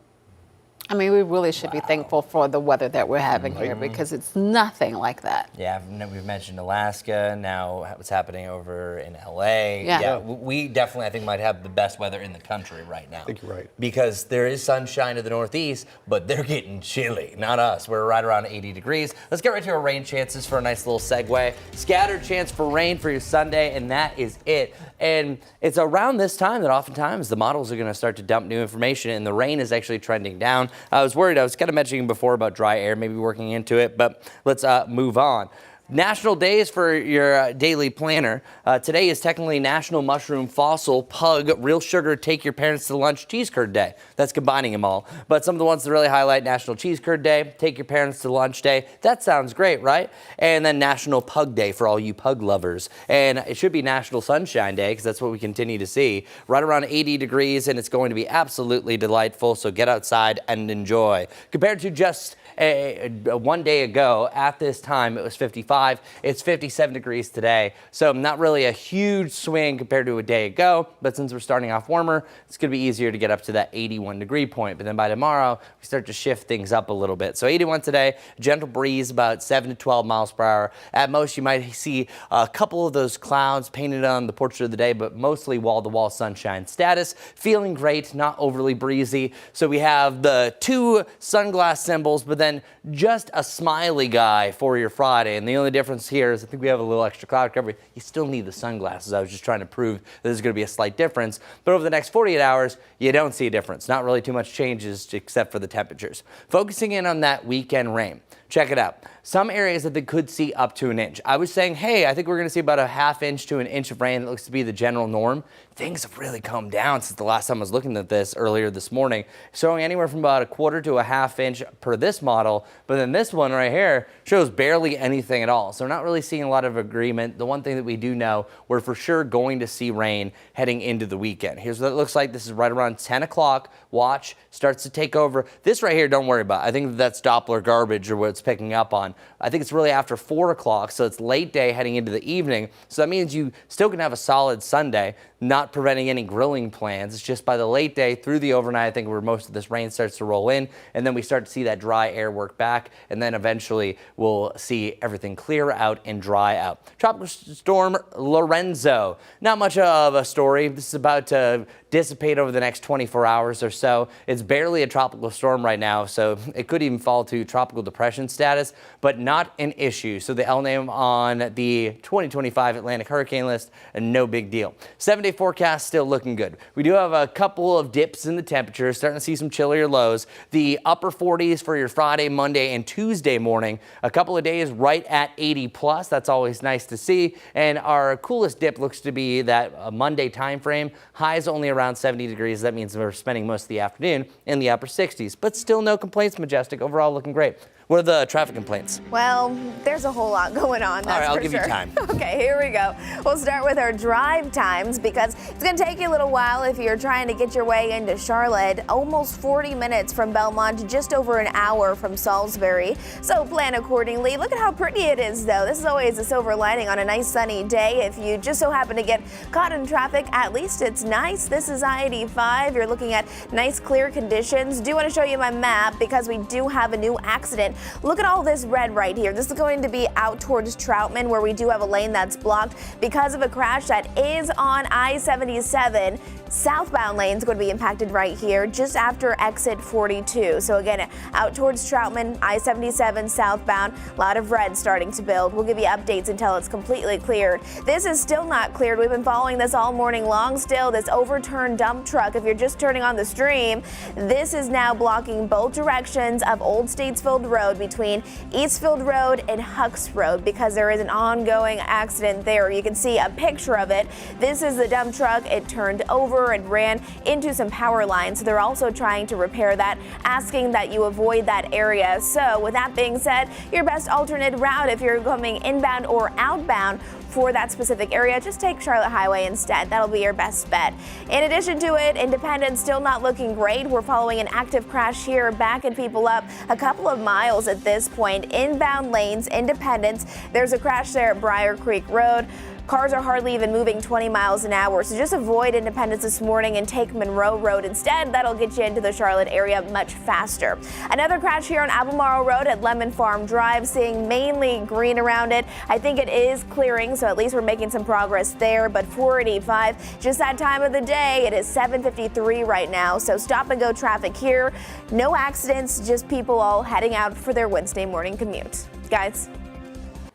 I mean, we really should be thankful for the weather that we're having here because it's nothing like that. Yeah, we've mentioned Alaska, now what's happening over in LA. Yeah. We definitely, I think, might have the best weather in the country right now. I think you're right. Because there is sunshine to the northeast, but they're getting chilly, not us. We're right around 80 degrees. Let's get right to our rain chances for a nice little segue. Scattered chance for rain for your Sunday, and that is it. And it's around this time that oftentimes the models are going to start to dump new information, and the rain is actually trending down. I was worried. I was kind of mentioning before about dry air, maybe working into it, but let's move on. National days for your daily planner. Today is technically National Mushroom Fossil Pug Real Sugar Take Your Parents to Lunch Cheese Curd Day. That's combining them all. But some of the ones that really highlight: National Cheese Curd Day, Take Your Parents to Lunch Day. That sounds great, right? And then National Pug Day for all you pug lovers. And it should be National Sunshine Day because that's what we continue to see. Right around 80 degrees, and it's going to be absolutely delightful. So get outside and enjoy. Compared to just one day ago at this time, it was 55. It's 57 degrees today, so not really a huge swing compared to a day ago, but since we're starting off warmer, it's going to be easier to get up to that 81 degree point. But then by tomorrow, we start to shift things up a little bit. So 81 today, gentle breeze about 7 to 12 miles per hour. At most, you might see a couple of those clouds painted on the portrait of the day, but mostly wall-to-wall sunshine status. Feeling great, not overly breezy. So we have the 2 sunglass symbols, but then just a smiley guy for your Friday. And the only difference here is I think we have a little extra cloud cover. You still need the sunglasses. I was just trying to prove that there's going to be a slight difference. But over the next 48 hours, you don't see a difference. Not really too much changes except for the temperatures. Focusing in on that weekend rain. Check it out. Some areas that they could see up to an inch. I was saying, hey, I think we're going to see about a ½ inch to an inch of rain. That looks to be the general norm. Things have really calmed down since the last time I was looking at this earlier this morning. Showing anywhere from about a quarter to a ½ inch per this model. But then this one right here shows barely anything at all. So we're not really seeing a lot of agreement. The one thing that we do know, we're for sure going to see rain heading into the weekend. Here's what it looks like. This is right around 10 o'clock. Watch, starts to take over. This right here, don't worry about. I think that's Doppler garbage or what it's picking up on. I think it's really after 4 o'clock, so it's late day heading into the evening. So that means you still can have a solid Sunday, not preventing any grilling plans. It's just by the late day through the overnight, I think, where most of this rain starts to roll in, and then we start to see that dry air work back, and then eventually we'll see everything clear out and dry out. Tropical storm Lorenzo. Not much of a story. This is about to dissipate over the next 24 hours or so. It's barely a tropical storm right now, so it could even fall to tropical depression status, but not an issue. So the L name on the 2025 Atlantic hurricane list, no big deal. 7-day forecast still looking good. We do have a couple of dips in the temperature, starting to see some chillier lows. The upper 40s for your Friday, Monday, and Tuesday morning. A couple of days right at 80 plus. That's always nice to see. And our coolest dip looks to be that Monday time frame. Highs only around 70 degrees. That means we're spending most of the afternoon in the upper 60s, but still no complaints. Majestic. Overall looking great. What are the traffic complaints? Well, there's a whole lot going on, that's All right, I'll for give sure. you time. Okay, here we go. We'll start with our drive times because it's going to take you a little while if you're trying to get your way into Charlotte. Almost 40 minutes from Belmont, just over an hour from Salisbury. So plan accordingly. Look at how pretty it is, though. This is always a silver lining on a nice sunny day. If you just so happen to get caught in traffic, at least it's nice. This is I-85. You're looking at nice, clear conditions. Do want to show you my map because we do have a new accident. Look at all this red right here. This is going to be out towards Troutman, where we do have a lane that's blocked because of a crash that is on I-77. Southbound lane is going to be impacted right here just after exit 42. So again, out towards Troutman, I-77 southbound, a lot of red starting to build. We'll give you updates until it's completely cleared. This is still not cleared. We've been following this all morning long still. This overturned dump truck, if you're just turning on the stream, this is now blocking both directions of Old Statesfield Road between Eastfield Road and Hucks Road because there is an ongoing accident there. You can see a picture of it. This is the dump truck. It turned over and ran into some power lines. So they're also trying to repair that, asking that you avoid that area. So with that being said, your best alternate route if you're coming inbound or outbound for that specific area, just take Charlotte Highway instead. That'll be your best bet. In addition to it, Independence still not looking great. We're following an active crash here, backing people up a couple of miles at this point. Inbound lanes, Independence. There's a crash there at Briar Creek Road. Cars are hardly even moving 20 miles an hour, so just avoid Independence this morning and take Monroe Road instead. That'll get you into the Charlotte area much faster. Another crash here on Albemarle Road at Lemon Farm Drive, seeing mainly green around it. I think it is clearing, so at least we're making some progress there. But 485, just that time of the day. It is 7:53 right now, so stop and go traffic here. No accidents, just people all heading out for their Wednesday morning commute. Guys.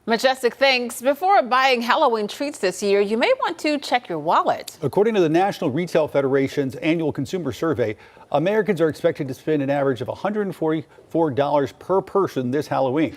Majestic, thanks. Before buying Halloween treats this year, you may want to check your wallet. According to the National Retail Federation's annual consumer survey, Americans are expected to spend an average of $144 per person this Halloween.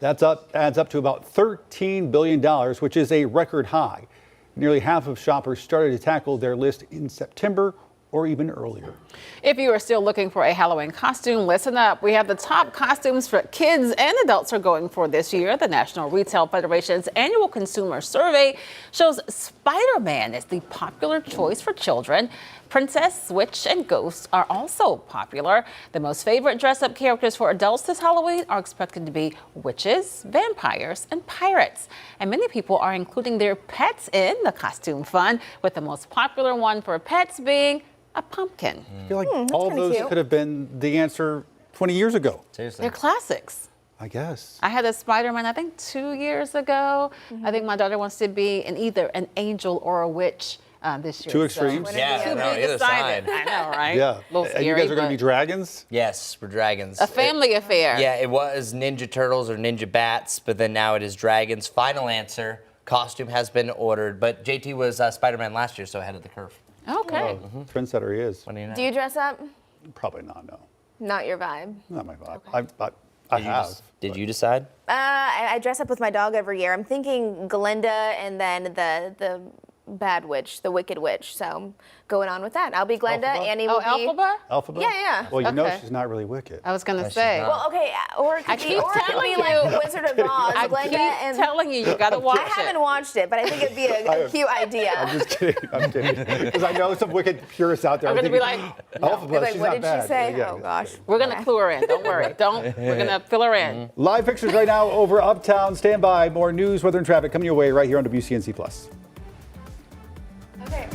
Adds up to about $13 billion, which is a record high. Nearly half of shoppers started to tackle their list in September or even earlier. If you are still looking for a Halloween costume, listen up. We have the top costumes for kids and adults are going for this year. The National Retail Federation's annual consumer survey shows Spider-Man is the popular choice for children. Princess, Witch, and Ghost are also popular. The most favorite dress-up characters for adults this Halloween are expected to be witches, vampires, and pirates. And many people are including their pets in the costume fun, with the most popular one for pets being a pumpkin. I feel like all of those could have been the answer 20 years ago. Seriously. They're classics. I guess. I had a Spider-Man, I think 2 years ago. I think my daughter wants to be either an angel or a witch this year. Two extremes. Yeah, no, either side. I know, right? Yeah. A little scary, you guys are going to be dragons? Yes, we're dragons. a family affair. Yeah, it was Ninja Turtles or Ninja Bats, but then now it is dragons. Final answer. Costume has been ordered, but JT was Spider-Man last year, so ahead of the curve. Okay. Trendsetter he is. What do you know? Do you dress up? Probably not, no. Not your vibe. Not my vibe. I have. Did you decide? I dress up with my dog every year. I'm thinking Glinda and then the bad witch, the wicked witch. So going on with that. I'll be Glinda. Elphaba? Annie will be. Elphaba? Elphaba? Yeah. Well, you know Okay. she's not really wicked. I was going No, to she's say. not. Well, okay, or it I could be, keep or it could telling be like you. Wizard of Oz, I Glinda keep and. telling you got to watch I it. haven't watched it, but I think it'd be a cute idea. I'm just kidding. I'm kidding. Because I know some wicked purists out there. I'm are going to be thinking, like, Elphaba, They're like, she's what not did bad. she say? Yeah, Oh gosh. we're going to clue her in. Don't worry. We're going to fill her in. Live pictures right now over Uptown. Stand by. More news, weather, and traffic coming your way right here on WCNC Plus. Okay.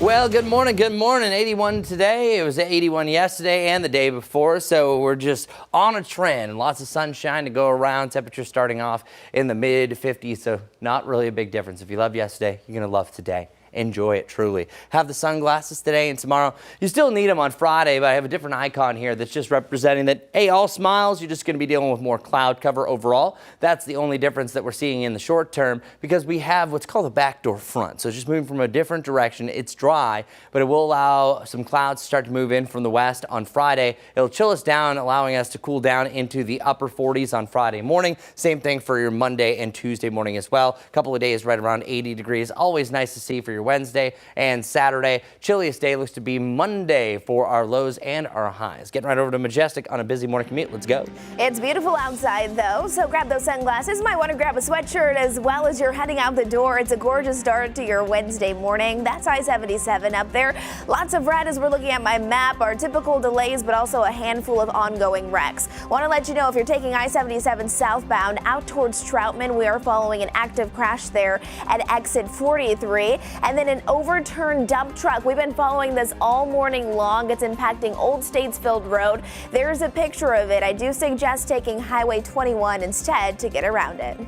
Well, good morning. 81 today. It was 81 yesterday and the day before, so we're just on a trend. Lots of sunshine to go around. Temperature starting off in the mid 50s, so not really a big difference. If you loved yesterday, you're going to love today. Enjoy it, truly. Have the sunglasses today and tomorrow. You still need them on Friday, but I have a different icon here that's just representing that, hey, all smiles, you're just going to be dealing with more cloud cover overall. That's the only difference that we're seeing in the short term because we have what's called a backdoor front. So it's just moving from a different direction. It's dry, but it will allow some clouds to start to move in from the west on Friday. It'll chill us down, allowing us to cool down into the upper 40s on Friday morning. Same thing for your Monday and Tuesday morning as well. A couple of days right around 80 degrees. Always nice to see for your Wednesday and Saturday. Chilliest day looks to be Monday for our lows and our highs. Getting right over to Majestic on a busy morning commute. Let's go. It's beautiful outside though, so grab those sunglasses. Might want to grab a sweatshirt as well as you're heading out the door. It's a gorgeous start to your Wednesday morning. That's I-77 up there. Lots of red as we're looking at my map. Our typical delays, but also a handful of ongoing wrecks. Want to let you know if you're taking I-77 southbound out towards Troutman, we are following an active crash there at exit 43. And And then an overturned dump truck. We've been following this all morning long. It's impacting Old Statesville Road. There's a picture of it. I do suggest taking Highway 21 instead to get around it.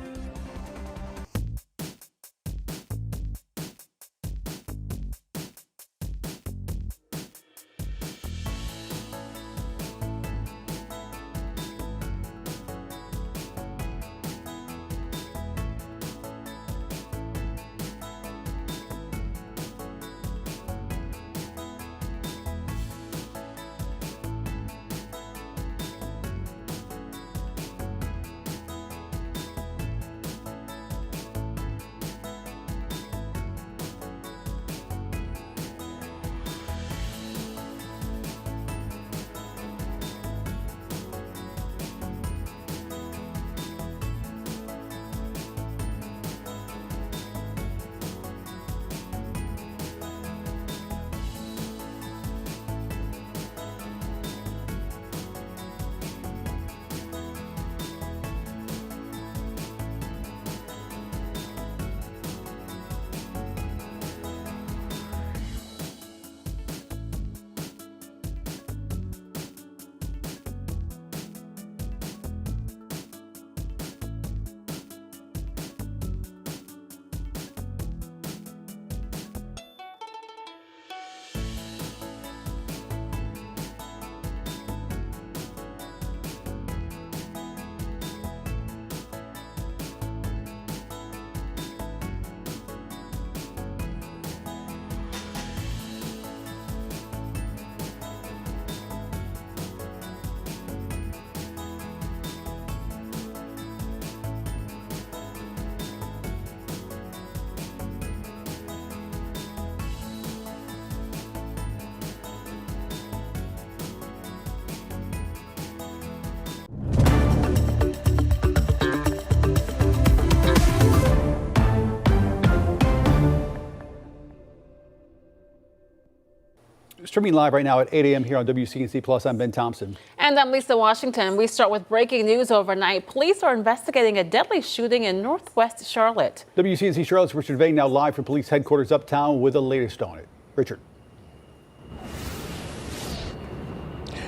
Streaming live right now at 8 a.m. here on WCNC Plus. I'm Ben Thompson. And I'm Lisa Washington. We start with breaking news overnight. Police are investigating a deadly shooting in northwest Charlotte. WCNC Charlotte's Richard Vane now live from police headquarters uptown with the latest on it. Richard.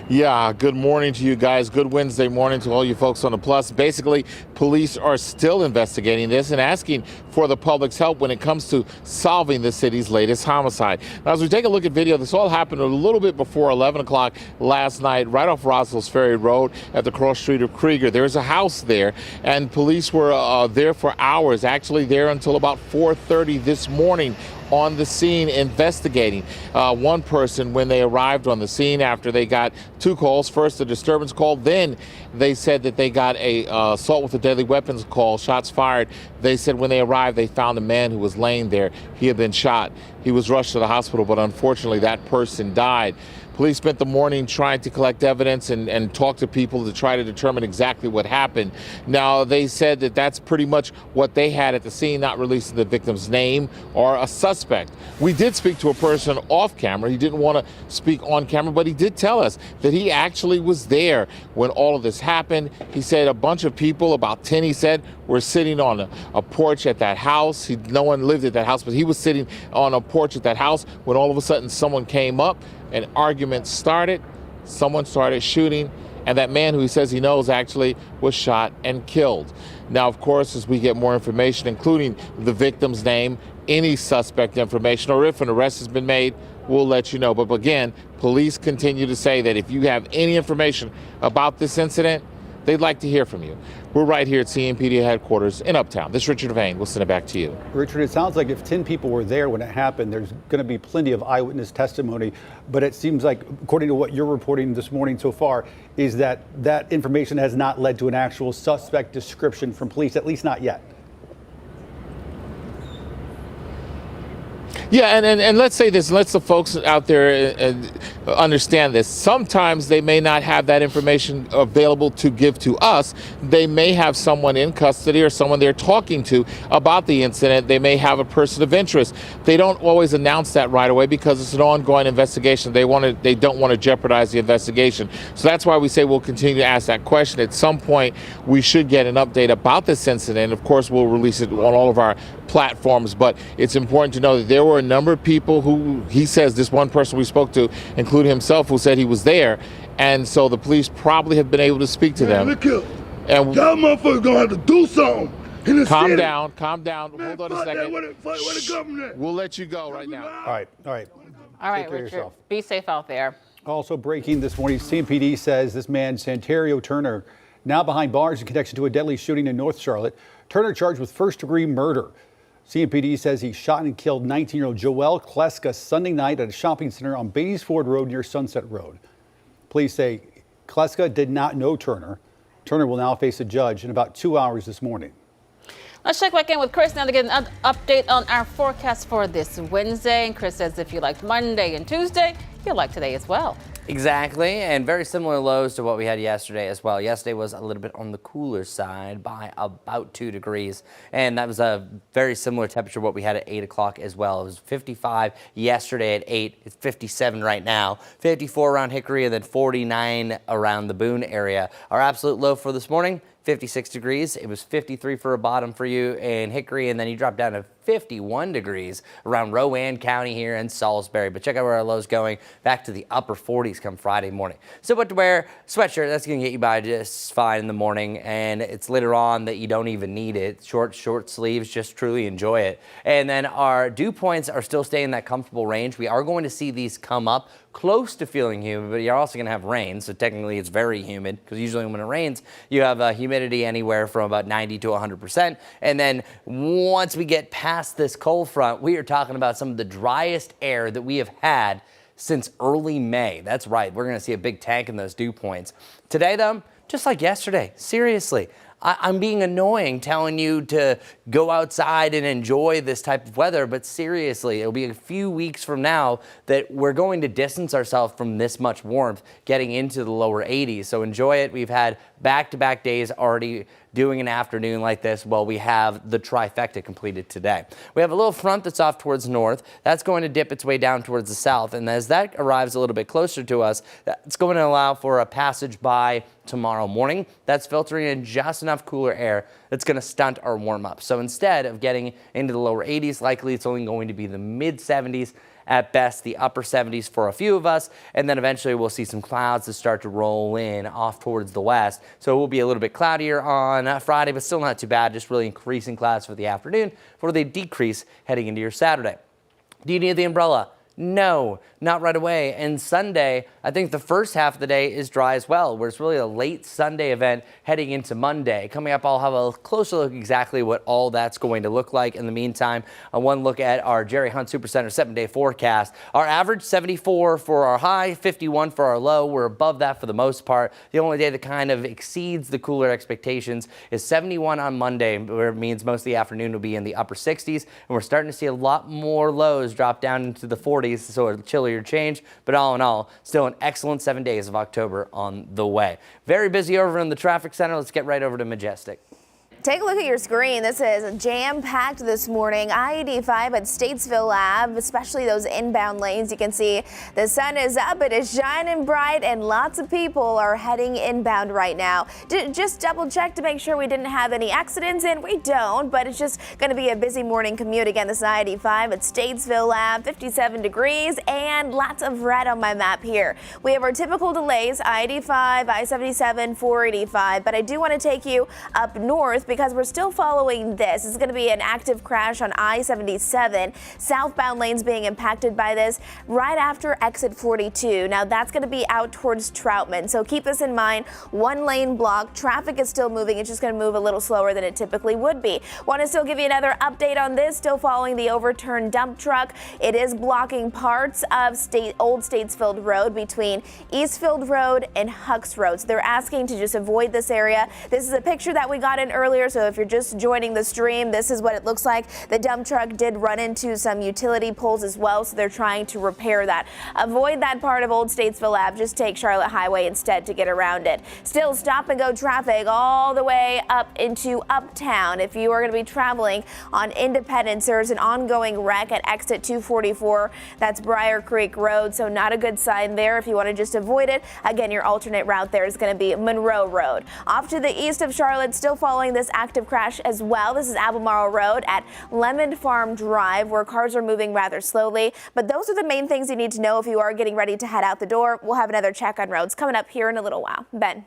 Yeah, good morning to you guys. Good Wednesday morning to all you folks on the Plus. Basically, police are still investigating this and asking for the public's help when it comes to solving the city's latest homicide. Now, as we take a look at video, this all happened a little bit before 11 o'clock last night, right off Roslow's Ferry Road at the cross street of Krieger. There's a house there, and police were there for hours, actually there until about 4:30 this morning on the scene investigating. One person, when they arrived on the scene after they got two calls, first a disturbance call, then they said that they got a assault with a deadly weapons call, shots fired. They said when they arrived, they found a man who was laying there. He had been shot. He was rushed to the hospital, but unfortunately that person died. Police spent the morning trying to collect evidence and talk to people to try to determine exactly what happened. Now, they said that that's pretty much what they had at the scene, not releasing the victim's name or a suspect. We did speak to a person off camera. He didn't want to speak on camera, but he did tell us that he actually was there when all of this happened. He said a bunch of people, about 10, he said, were sitting on a porch at that house. No one lived at that house, but he was sitting on a porch at that house when all of a sudden someone came up. An argument started, someone started shooting, and that man who he says he knows actually was shot and killed. Now, of course, as we get more information, including the victim's name, any suspect information, or if an arrest has been made, we'll let you know. But again, police continue to say that if you have any information about this incident, they'd like to hear from you. We're right here at CMPD headquarters in Uptown. This is Richard Vane. We'll send it back to you. Richard, it sounds like if 10 people were there when it happened, there's going to be plenty of eyewitness testimony. But it seems like, according to what you're reporting this morning so far, is that that information has not led to an actual suspect description from police, at least not yet. Yeah, and let's say this, let's the folks out there understand this. Sometimes they may not have that information available to give to us. They may have someone in custody or someone they're talking to about the incident. They may have a person of interest. They don't always announce that right away because it's an ongoing investigation. They don't want to jeopardize the investigation. So that's why we say we'll continue to ask that question. At some point, we should get an update about this incident. Of course, we'll release it on all of our platforms, but it's important to know that there were were a number of people who, he says, this one person we spoke to, including himself, who said he was there. And so the police probably have been able to speak to them. Look here. And y'all motherfuckers gonna have to do something. Calm down. Hold on a second. Where the government? We'll let you go right now. All right. All right, Take care of Richard. yourself. Be safe out there. Also breaking this morning, CMPD says this man, Santario Turner, now behind bars in connection to a deadly shooting in North Charlotte. Turner charged with first-degree murder. CMPD says he shot and killed 19-year-old Joelle Kleska Sunday night at a shopping center on Bays Ford Road near Sunset Road. Police say Kleska did not know Turner. Turner will now face a judge in about 2 hours this morning. Let's check back in with Chris now to get an update on our forecast for this Wednesday. And Chris says if you liked Monday and Tuesday, you'll like today as well. Exactly, and very similar lows to what we had yesterday as well. Yesterday was a little bit on the cooler side by about 2 degrees, and that was a very similar temperature what we had at 8 o'clock as well. It was 55 yesterday at 8. It's 57 right now, 54 around Hickory, and then 49 around the Boone area. Our absolute low for this morning, 56 degrees. It was 53 for a bottom for you in Hickory, and then you drop down to 51 degrees around Rowan County here in Salisbury. But check out where our low's going, back to the upper 40s come Friday morning. So what to wear? Sweatshirt, that's going to get you by just fine in the morning, and it's later on that you don't even need it. Short sleeves, just truly enjoy it. And then our dew points are still staying in that comfortable range. We are going to see these come up close to feeling humid, but you're also going to have rain, so technically it's very humid, because usually when it rains, you have humidity anywhere from about 90 to 100%. And then once we get past this cold front, we are talking about some of the driest air that we have had since early May. That's right, we're going to see a big tank in those dew points. Today, though, just like yesterday, seriously, I'm being annoying telling you to go outside and enjoy this type of weather, but seriously, it'll be a few weeks from now that we're going to distance ourselves from this much warmth getting into the lower 80s. So enjoy it. We've had back-to-back days already doing an afternoon like this while we have the trifecta completed today. We have a little front that's off towards north. That's going to dip its way down towards the south, and as that arrives a little bit closer to us, it's going to allow for a passage by tomorrow morning. That's filtering in just enough cooler air that's going to stunt our warm-up. So instead of getting into the lower 80s, likely it's only going to be the mid-70s, at best the upper 70s for a few of us, and then eventually we'll see some clouds that start to roll in off towards the west. So it will be a little bit cloudier on Friday, but still not too bad, just really increasing clouds for the afternoon before they decrease heading into your Saturday. Do you need the umbrella? No, not right away. And Sunday, I think the first half of the day is dry as well, where it's really a late Sunday event heading into Monday. Coming up, I'll have a closer look exactly what all that's going to look like. In the meantime, one look at our Jerry Hunt Supercenter 7-day forecast. Our average 74 for our high, 51 for our low. We're above that for the most part. The only day that kind of exceeds the cooler expectations is 71 on Monday, where it means most of the afternoon will be in the upper 60s. And we're starting to see a lot more lows drop down into the 40s. So a chillier change, but all in all, still an excellent 7 days of October on the way. Very busy over in the traffic center. Let's get right over to Majestic. Take a look at your screen. This is jam-packed this morning. I-85 at Statesville Ave, especially those inbound lanes. You can see the sun is up, it is shining bright, and lots of people are heading inbound right now. Just double check to make sure we didn't have any accidents, and we don't, but it's just going to be a busy morning commute. Again, this is I-85 at Statesville Ave, 57 degrees, and lots of red on my map here. We have our typical delays, I-85, I-77, 485, but I do want to take you up north because we're still following this. It's going to be an active crash on I-77. Southbound lanes being impacted by this right after exit 42. Now that's going to be out towards Troutman. So keep this in mind. One lane block. Traffic is still moving. It's just going to move a little slower than it typically would be. Want to still give you another update on this. Still following the overturned dump truck. It is blocking parts of Old Statesfield Road between Eastfield Road and Hucks Road. So they're asking to just avoid this area. This is a picture that we got in earlier. So if you're just joining the stream, this is what it looks like. The dump truck did run into some utility poles as well, so they're trying to repair that. Avoid that part of Old Statesville Ave. Just take Charlotte Highway instead to get around it. Still stop and go traffic all the way up into Uptown. If you are going to be traveling on Independence, there's an ongoing wreck at exit 244. That's Briar Creek Road, so not a good sign there. If you want to just avoid it, again, your alternate route there is going to be Monroe Road. Off to the east of Charlotte, still following this this active crash as well. This is Albemarle Road at Lemon Farm Drive, where cars are moving rather slowly. But those are the main things you need to know if you are getting ready to head out the door. We'll have another check on roads coming up here in a little while. Ben.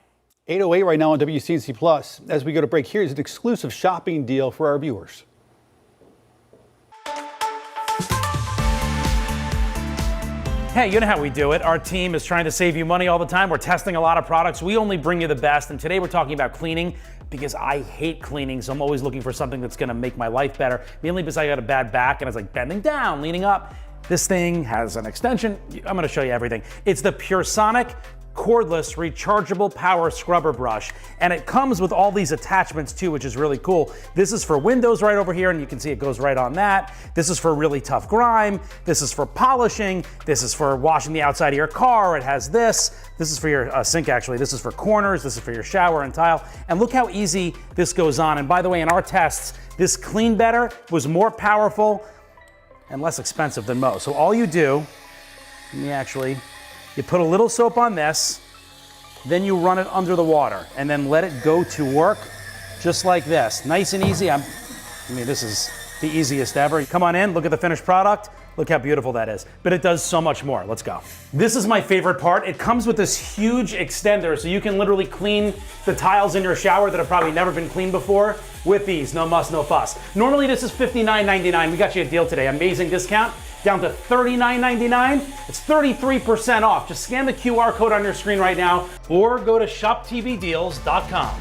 8:08 right now on WCNC Plus. As we go to break, here's an exclusive shopping deal for our viewers. Hey, you know how we do it. Our team is trying to save you money all the time. We're testing a lot of products. We only bring you the best. And today we're talking about cleaning because I hate cleaning. So I'm always looking for something that's going to make my life better. Mainly because I got a bad back and I was like bending down, leaning up. This thing has an extension. I'm going to show you everything. It's the PureSonic cordless rechargeable power scrubber brush, and it comes with all these attachments too, which is really cool. This is for windows right over here, and you can see it goes right on that. This is for really tough grime. This is for polishing. This is for washing the outside of your car. It has this. This is for your sink, actually. This is for corners. This is for your shower and tile. And look how easy this goes on. And by the way, in our tests, this Clean Better was more powerful and less expensive than most. So all you do, you put a little soap on this, then you run it under the water and then let it go to work just like this. Nice and easy. This is the easiest ever. Come on in, look at the finished product. Look how beautiful that is. But it does so much more. Let's go. This is my favorite part. It comes with this huge extender, so you can literally clean the tiles in your shower that have probably never been cleaned before with these. No muss, no fuss. Normally this is $59.99. We got you a deal today. Amazing discount. Down to $39.99. It's 33% off. Just scan the QR code on your screen right now or go to shoptvdeals.com.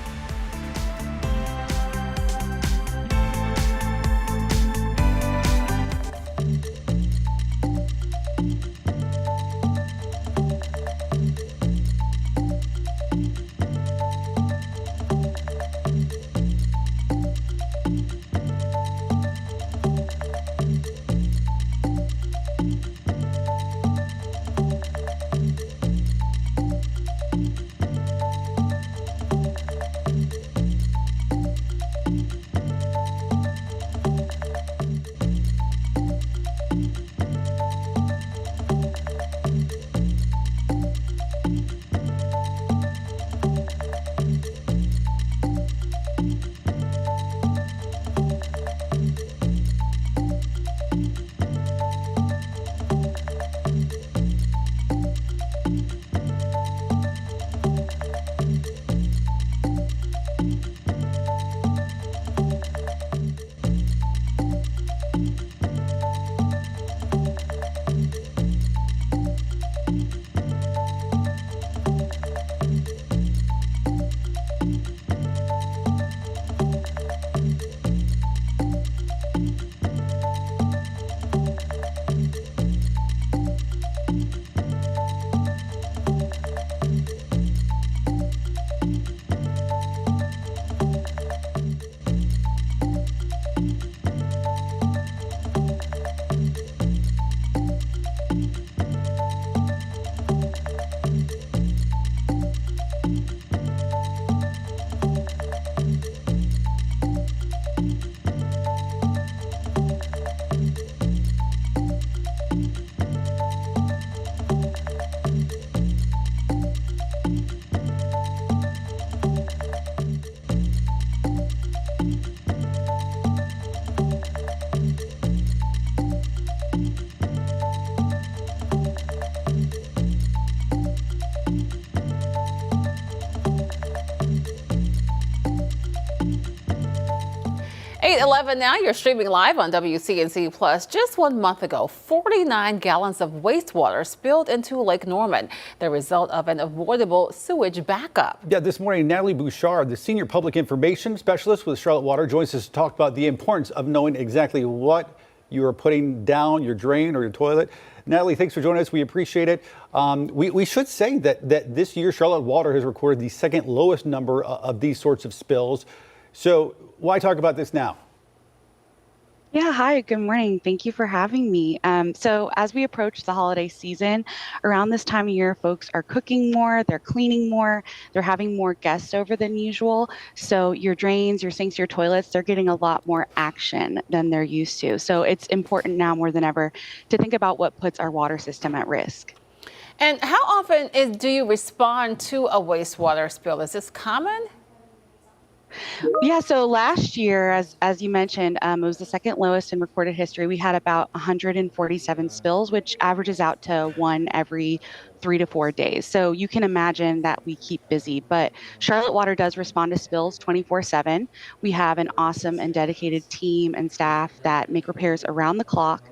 Now you're streaming live on WCNC Plus. Just 1 month ago, 49 gallons of wastewater spilled into Lake Norman, the result of an avoidable sewage backup. Yeah, this morning, Natalie Bouchard, the senior public information specialist with Charlotte Water, joins us to talk about the importance of knowing exactly what you are putting down your drain or your toilet. Natalie, thanks for joining us. We appreciate it. We should say that this year, Charlotte Water has recorded the second lowest number of these sorts of spills. So why talk about this now? Yeah, hi, good morning. Thank you for having me. So as we approach the holiday season, around this time of year, folks are cooking more, they're cleaning more, they're having more guests over than usual. So your drains, your sinks, your toilets, they're getting a lot more action than they're used to. So it's important now more than ever to think about what puts our water system at risk. And how often do you respond to a wastewater spill? Is this common? Yeah, so last year, as you mentioned, it was the second lowest in recorded history. We had about 147 spills, which averages out to one every 3 to 4 days. So you can imagine that we keep busy. But Charlotte Water does respond to spills 24/7. We have an awesome and dedicated team and staff that make repairs around the clock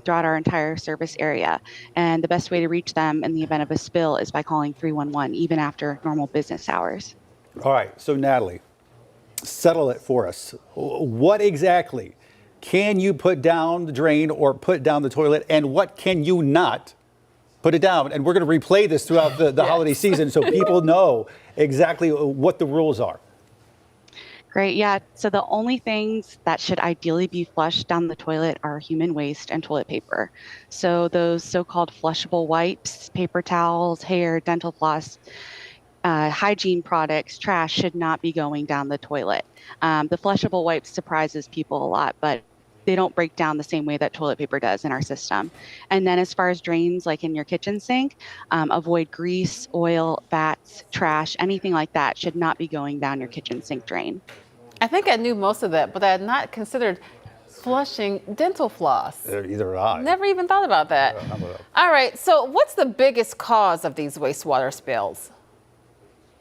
throughout our entire service area. And the best way to reach them in the event of a spill is by calling 311, even after normal business hours. All right, so Natalie, settle it for us. What exactly can you put down the drain or put down the toilet, and what can you not put it down? And we're going to replay this throughout the holiday season so people know exactly what the rules are. Great. Yeah. So the only things that should ideally be flushed down the toilet are human waste and toilet paper. So those so-called flushable wipes, paper towels, hair, dental floss, hygiene products, trash should not be going down the toilet. The flushable wipes surprises people a lot, but they don't break down the same way that toilet paper does in our system. And then as far as drains, like in your kitchen sink, avoid grease, oil, fats, trash, anything like that should not be going down your kitchen sink drain. I think I knew most of that, but I had not considered flushing dental floss. Either I. Never even thought about that. All right, so what's the biggest cause of these wastewater spills?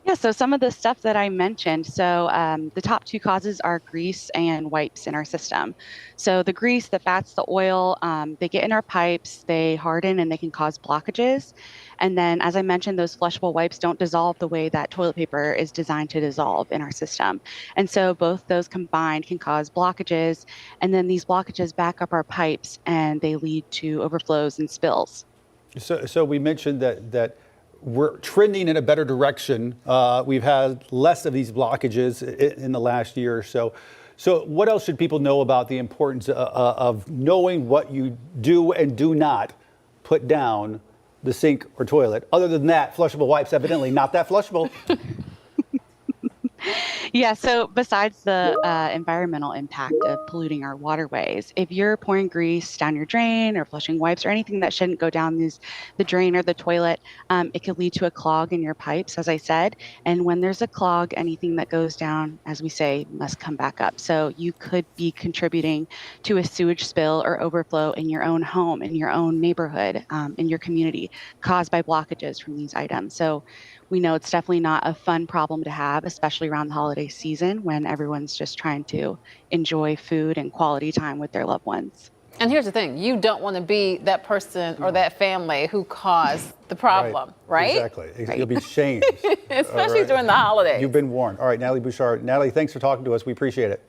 Yeah, so some of the stuff that I mentioned. So the top two causes are grease and wipes in our system. So the grease, the fats, the oil, they get in our pipes, they harden, and they can cause blockages. And then, as I mentioned, those flushable wipes don't dissolve the way that toilet paper is designed to dissolve in our system. And so both those combined can cause blockages. And then these blockages back up our pipes, and they lead to overflows and spills. So we mentioned that we're trending in a better direction. We've had less of these blockages in the last year or so. So what else should people know about the importance of knowing what you do and do not put down the sink or toilet? Other than that, flushable wipes, evidently not that flushable. Yeah, so besides the environmental impact of polluting our waterways, if you're pouring grease down your drain or flushing wipes or anything that shouldn't go down the drain or the toilet, it could lead to a clog in your pipes, as I said. And when there's a clog, anything that goes down, as we say, must come back up. So you could be contributing to a sewage spill or overflow in your own home, in your own neighborhood, in your community, caused by blockages from these items. So we know it's definitely not a fun problem to have, especially around the holiday season when everyone's just trying to enjoy food and quality time with their loved ones. And here's the thing, you don't want to be that person or that family who caused the problem, right? Exactly. You'll be shamed. Especially during the holidays. You've been warned. All right, Natalie Bouchard. Natalie, thanks for talking to us. We appreciate it.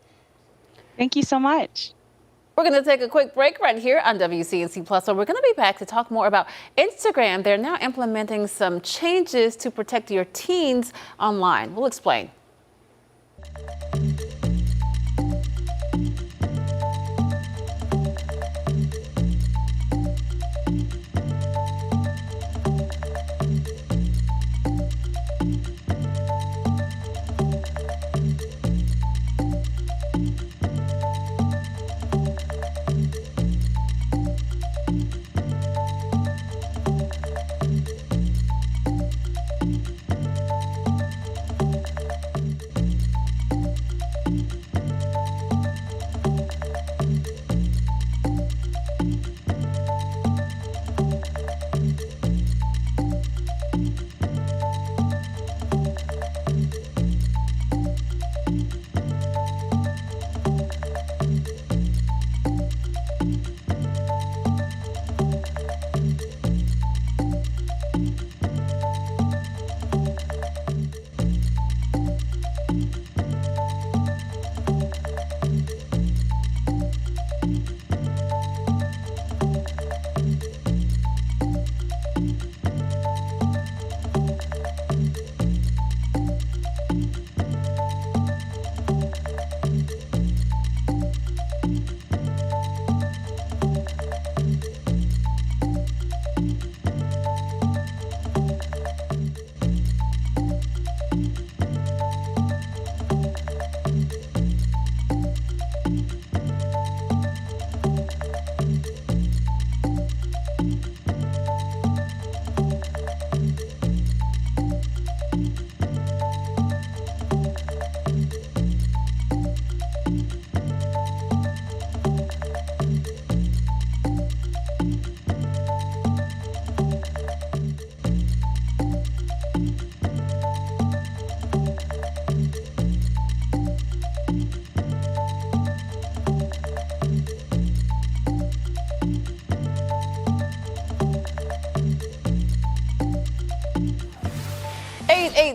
Thank you so much. We're going to take a quick break right here on WCNC Plus, and we're going to be back to talk more about Instagram. They're now implementing some changes to protect your teens online. We'll explain.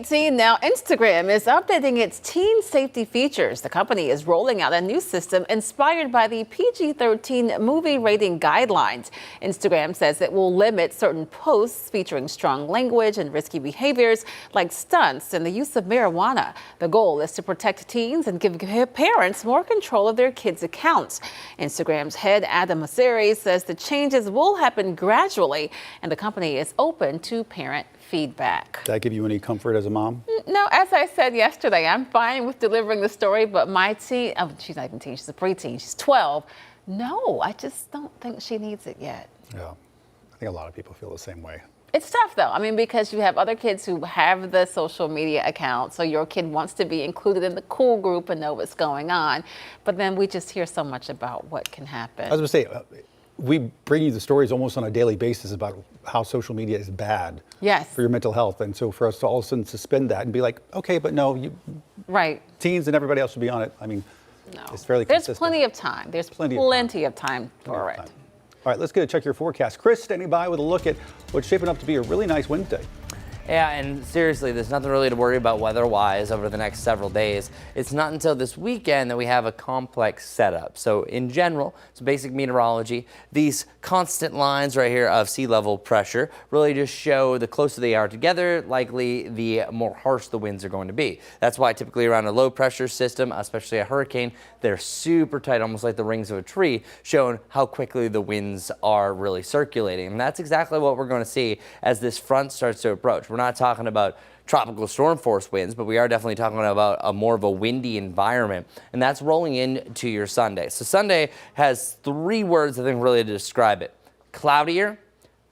18, now Instagram is updating its teen safety features. The company is rolling out a new system inspired by the PG-13 movie rating guidelines. Instagram says it will limit certain posts featuring strong language and risky behaviors like stunts and the use of marijuana. The goal is to protect teens and give parents more control of their kids' accounts. Instagram's head Adam Mosseri says the changes will happen gradually and the company is open to parent feedback. Did that give you any comfort as a mom? No, as I said yesterday, I'm fine with delivering the story, but my teen, oh, she's not even teen, she's a preteen, she's 12. No, I just don't think she needs it yet. Yeah, I think a lot of people feel the same way. It's tough though. I mean, because you have other kids who have the social media account, so your kid wants to be included in the cool group and know what's going on. But then we just hear so much about what can happen. I was going to say, we bring you the stories almost on a daily basis about how social media is bad for your mental health. And so for us to all of a sudden suspend that and be like, okay, but no, teens and everybody else should be on it. I mean, it's fairly consistent. There's plenty of time. There's plenty of time for it. All right, let's check your forecast. Chris standing by with a look at what's shaping up to be a really nice Wednesday. Yeah, and seriously, there's nothing really to worry about weather-wise over the next several days. It's not until this weekend that we have a complex setup. So in general, it's basic meteorology. These constant lines right here of sea level pressure really just show the closer they are together, likely the more harsh the winds are going to be. That's why typically around a low pressure system, especially a hurricane, they're super tight, almost like the rings of a tree, showing how quickly the winds are really circulating. And that's exactly what we're going to see as this front starts to approach. We're not talking about tropical storm force winds, but we are definitely talking about a more of a windy environment, and that's rolling into your Sunday. So Sunday has three words I think really to describe it: cloudier,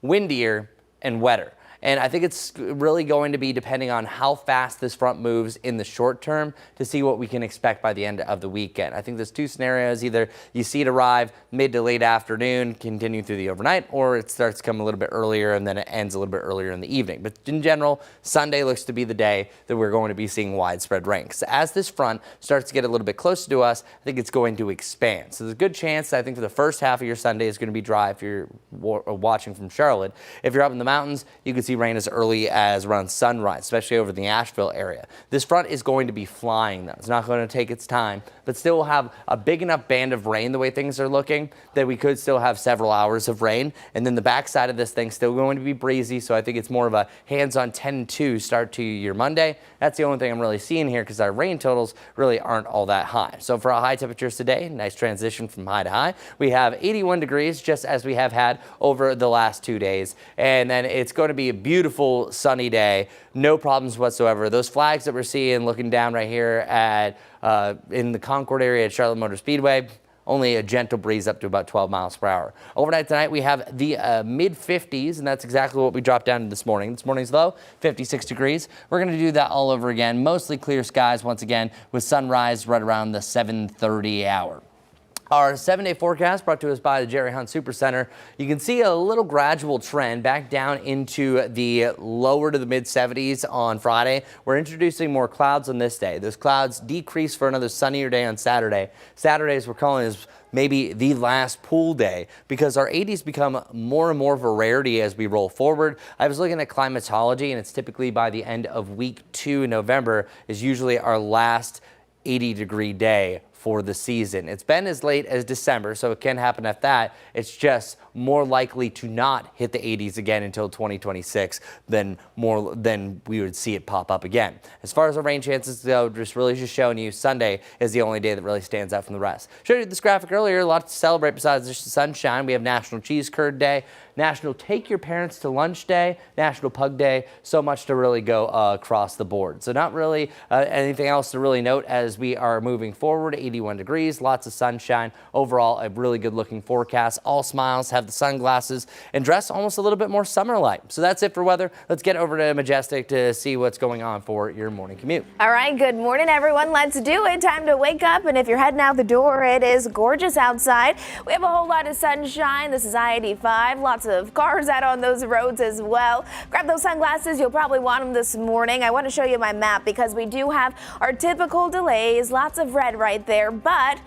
windier, and wetter. And I think it's really going to be depending on how fast this front moves in the short term to see what we can expect by the end of the weekend. I think there's two scenarios. Either you see it arrive mid to late afternoon, continue through the overnight, or it starts to come a little bit earlier and then it ends a little bit earlier in the evening. But in general, Sunday looks to be the day that we're going to be seeing widespread rain. So as this front starts to get a little bit closer to us, I think it's going to expand. So there's a good chance, I think, for the first half of your Sunday is going to be dry if you're watching from Charlotte. If you're up in the mountains, you can see rain as early as around sunrise, especially over the Asheville area. This front is going to be flying though. It's not going to take its time, but still will have a big enough band of rain the way things are looking that we could still have several hours of rain. And then the backside of this thing still going to be breezy. So I think it's more of a hands-on 10-2 start to your Monday. That's the only thing I'm really seeing here because our rain totals really aren't all that high. So for our high temperatures today, nice transition from high to high. We have 81 degrees just as we have had over the last 2 days. And then it's going to be a beautiful sunny day, no problems whatsoever. Those flags that we're seeing looking down right here at in the Concord area at Charlotte Motor Speedway, only a gentle breeze up to about 12 miles per hour. Overnight tonight, we have the mid 50s, and that's exactly what we dropped down to this morning. This morning's low, 56 degrees. We're going to do that all over again. Mostly clear skies once again with sunrise right around the 7:30 hour. Our 7-day forecast brought to us by the Jerry Hunt Super Center. You can see a little gradual trend back down into the lower to the mid 70s on Friday. We're introducing more clouds on this day. Those clouds decrease for another sunnier day on Saturday. Saturdays we're calling as maybe the last pool day because our 80s become more and more of a rarity as we roll forward. I was looking at climatology, and it's typically by the end of week 2 in November is usually our last 80-degree day for the season. It's been as late as December, so it can happen at that. It's just more likely to not hit the 80s again until 2026 than we would see it pop up again. As far as the rain chances go, just showing you Sunday is the only day that really stands out from the rest. Showed you this graphic earlier, a lot to celebrate besides just the sunshine. We have National Cheese Curd Day, National Take Your Parents to Lunch Day, National Pug Day, so much to really go across the board. So not really anything else to really note as we are moving forward. 81 degrees, lots of sunshine. Overall, a really good looking forecast. All smiles, have the sunglasses, and dress almost a little bit more summer-like. So that's it for weather. Let's get over to Majestic to see what's going on for your morning commute. All right, good morning, everyone. Let's do it. Time to wake up, and if you're heading out the door, it is gorgeous outside. We have a whole lot of sunshine. This is I-85. Lots of cars out on those roads as well. Grab those sunglasses. You'll probably want them this morning. I want to show you my map because we do have our typical delays. Lots of red right there, but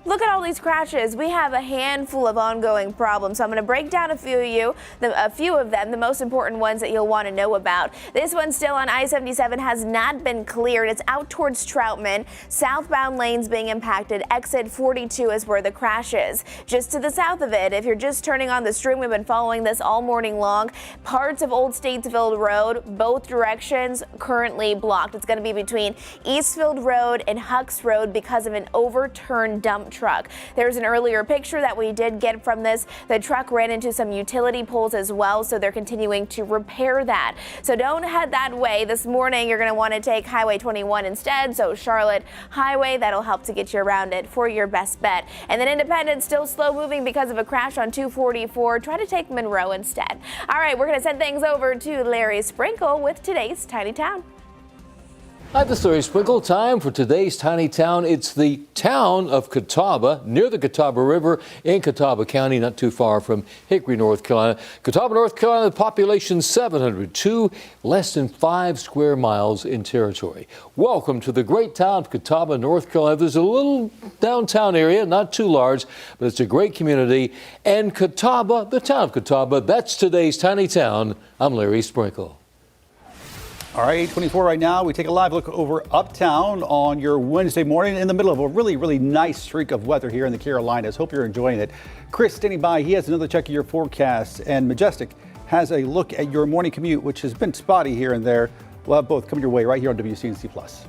Look at all these crashes. We have a handful of ongoing problems. So I'm going to break down a few of them, the most important ones that you'll want to know about. This one still on I-77 has not been cleared. It's out towards Troutman. Southbound lanes being impacted. Exit 42 is where the crash is. Just to the south of it, if you're just turning on the stream, we've been following this all morning long. Parts of Old Statesville Road, both directions currently blocked. It's going to be between Eastfield Road and Hucks Road because of an overturned dump truck. There's an earlier picture that we did get from this. The truck ran into some utility poles as well, so they're continuing to repair that. So don't head that way. This morning, you're going to want to take Highway 21 instead, so Charlotte Highway. That'll help to get you around it for your best bet. And then Independence still slow moving because of a crash on 244. Try to take Monroe instead. All right, we're going to send things over to Larry Sprinkle with today's Tiny Town. Hi, this is Larry Sprinkle. Time for today's Tiny Town. It's the town of Catawba, near the Catawba River in Catawba County, not too far from Hickory, North Carolina. Catawba, North Carolina, the population 702, less than 5 square miles in territory. Welcome to the great town of Catawba, North Carolina. There's a little downtown area, not too large, but it's a great community. And Catawba, the town of Catawba, that's today's Tiny Town. I'm Larry Sprinkle. All right, 824 right now. We take a live look over uptown on your Wednesday morning in the middle of a really nice streak of weather here in the Carolinas. Hope you're enjoying it. Chris standing by. He has another check of your forecast, and Majestic has a look at your morning commute, which has been spotty here and there. We'll have both coming your way right here on WCNC Plus.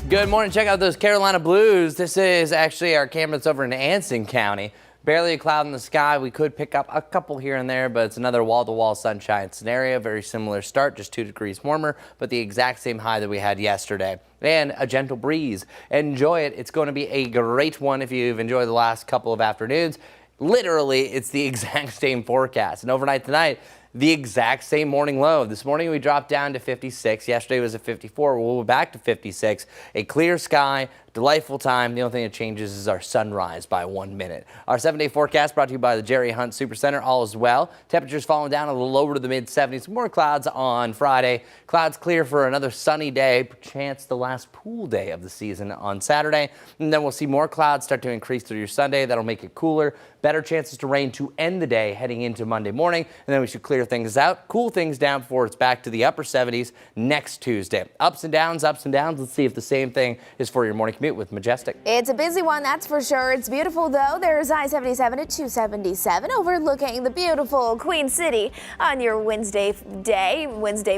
Good morning. Check out those Carolina Blues. This is actually our cameras over in Anson County. Barely a cloud in the sky. We could pick up a couple here and there, but it's another wall-to-wall sunshine scenario. Very similar start, just 2 degrees warmer, but the exact same high that we had yesterday. And a gentle breeze. Enjoy it. It's going to be a great one if you've enjoyed the last couple of afternoons. Literally, it's the exact same forecast. And overnight tonight, the exact same morning low. This morning we dropped down to 56. Yesterday was at 54. We'll be back to 56. A clear sky, delightful time. The only thing that changes is our sunrise by 1 minute. Our 7-day forecast brought to you by the Jerry Hunt Supercenter. All is well. Temperatures falling down a little lower to the mid-70s. More clouds on Friday. Clouds clear for another sunny day. Perchance the last pool day of the season on Saturday. And then we'll see more clouds start to increase through your Sunday. That'll make it cooler. Better chances to rain to end the day heading into Monday morning. And then we should clear things out, cool things down before it's back to the upper 70s next Tuesday. Ups and downs, ups and downs. Let's see if the same thing is for your morning commute with Majestic. It's a busy one, that's for sure. It's beautiful, though. There's I-77 at 277 overlooking the beautiful Queen City on your Wednesday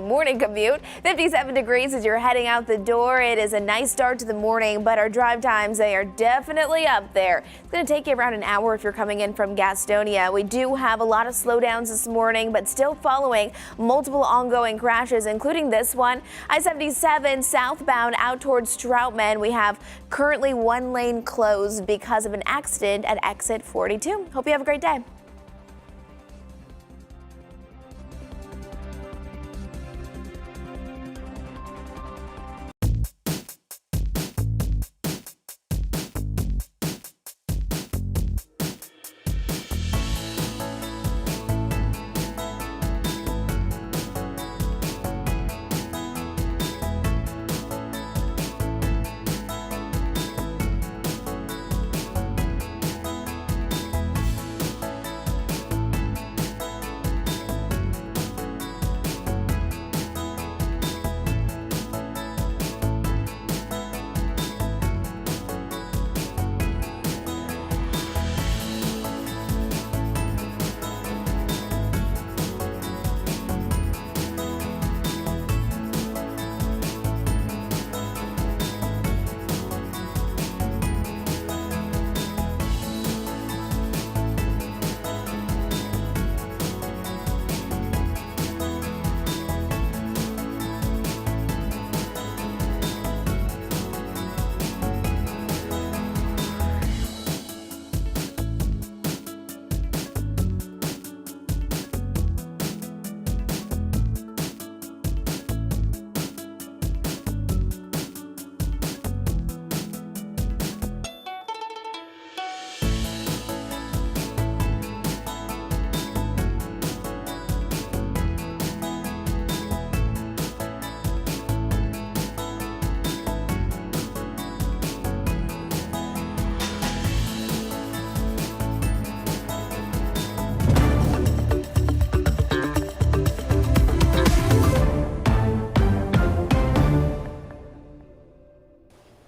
morning commute. 57 degrees as you're heading out the door. It is a nice start to the morning, but our drive times, they are definitely up there. It's going to take you around an hour if you're coming in from Gastonia. We do have a lot of slowdowns this morning, but still following multiple ongoing crashes, including this one. I-77 southbound out towards Troutman. We have currently one lane closed because of an accident at exit 42. Hope you have a great day.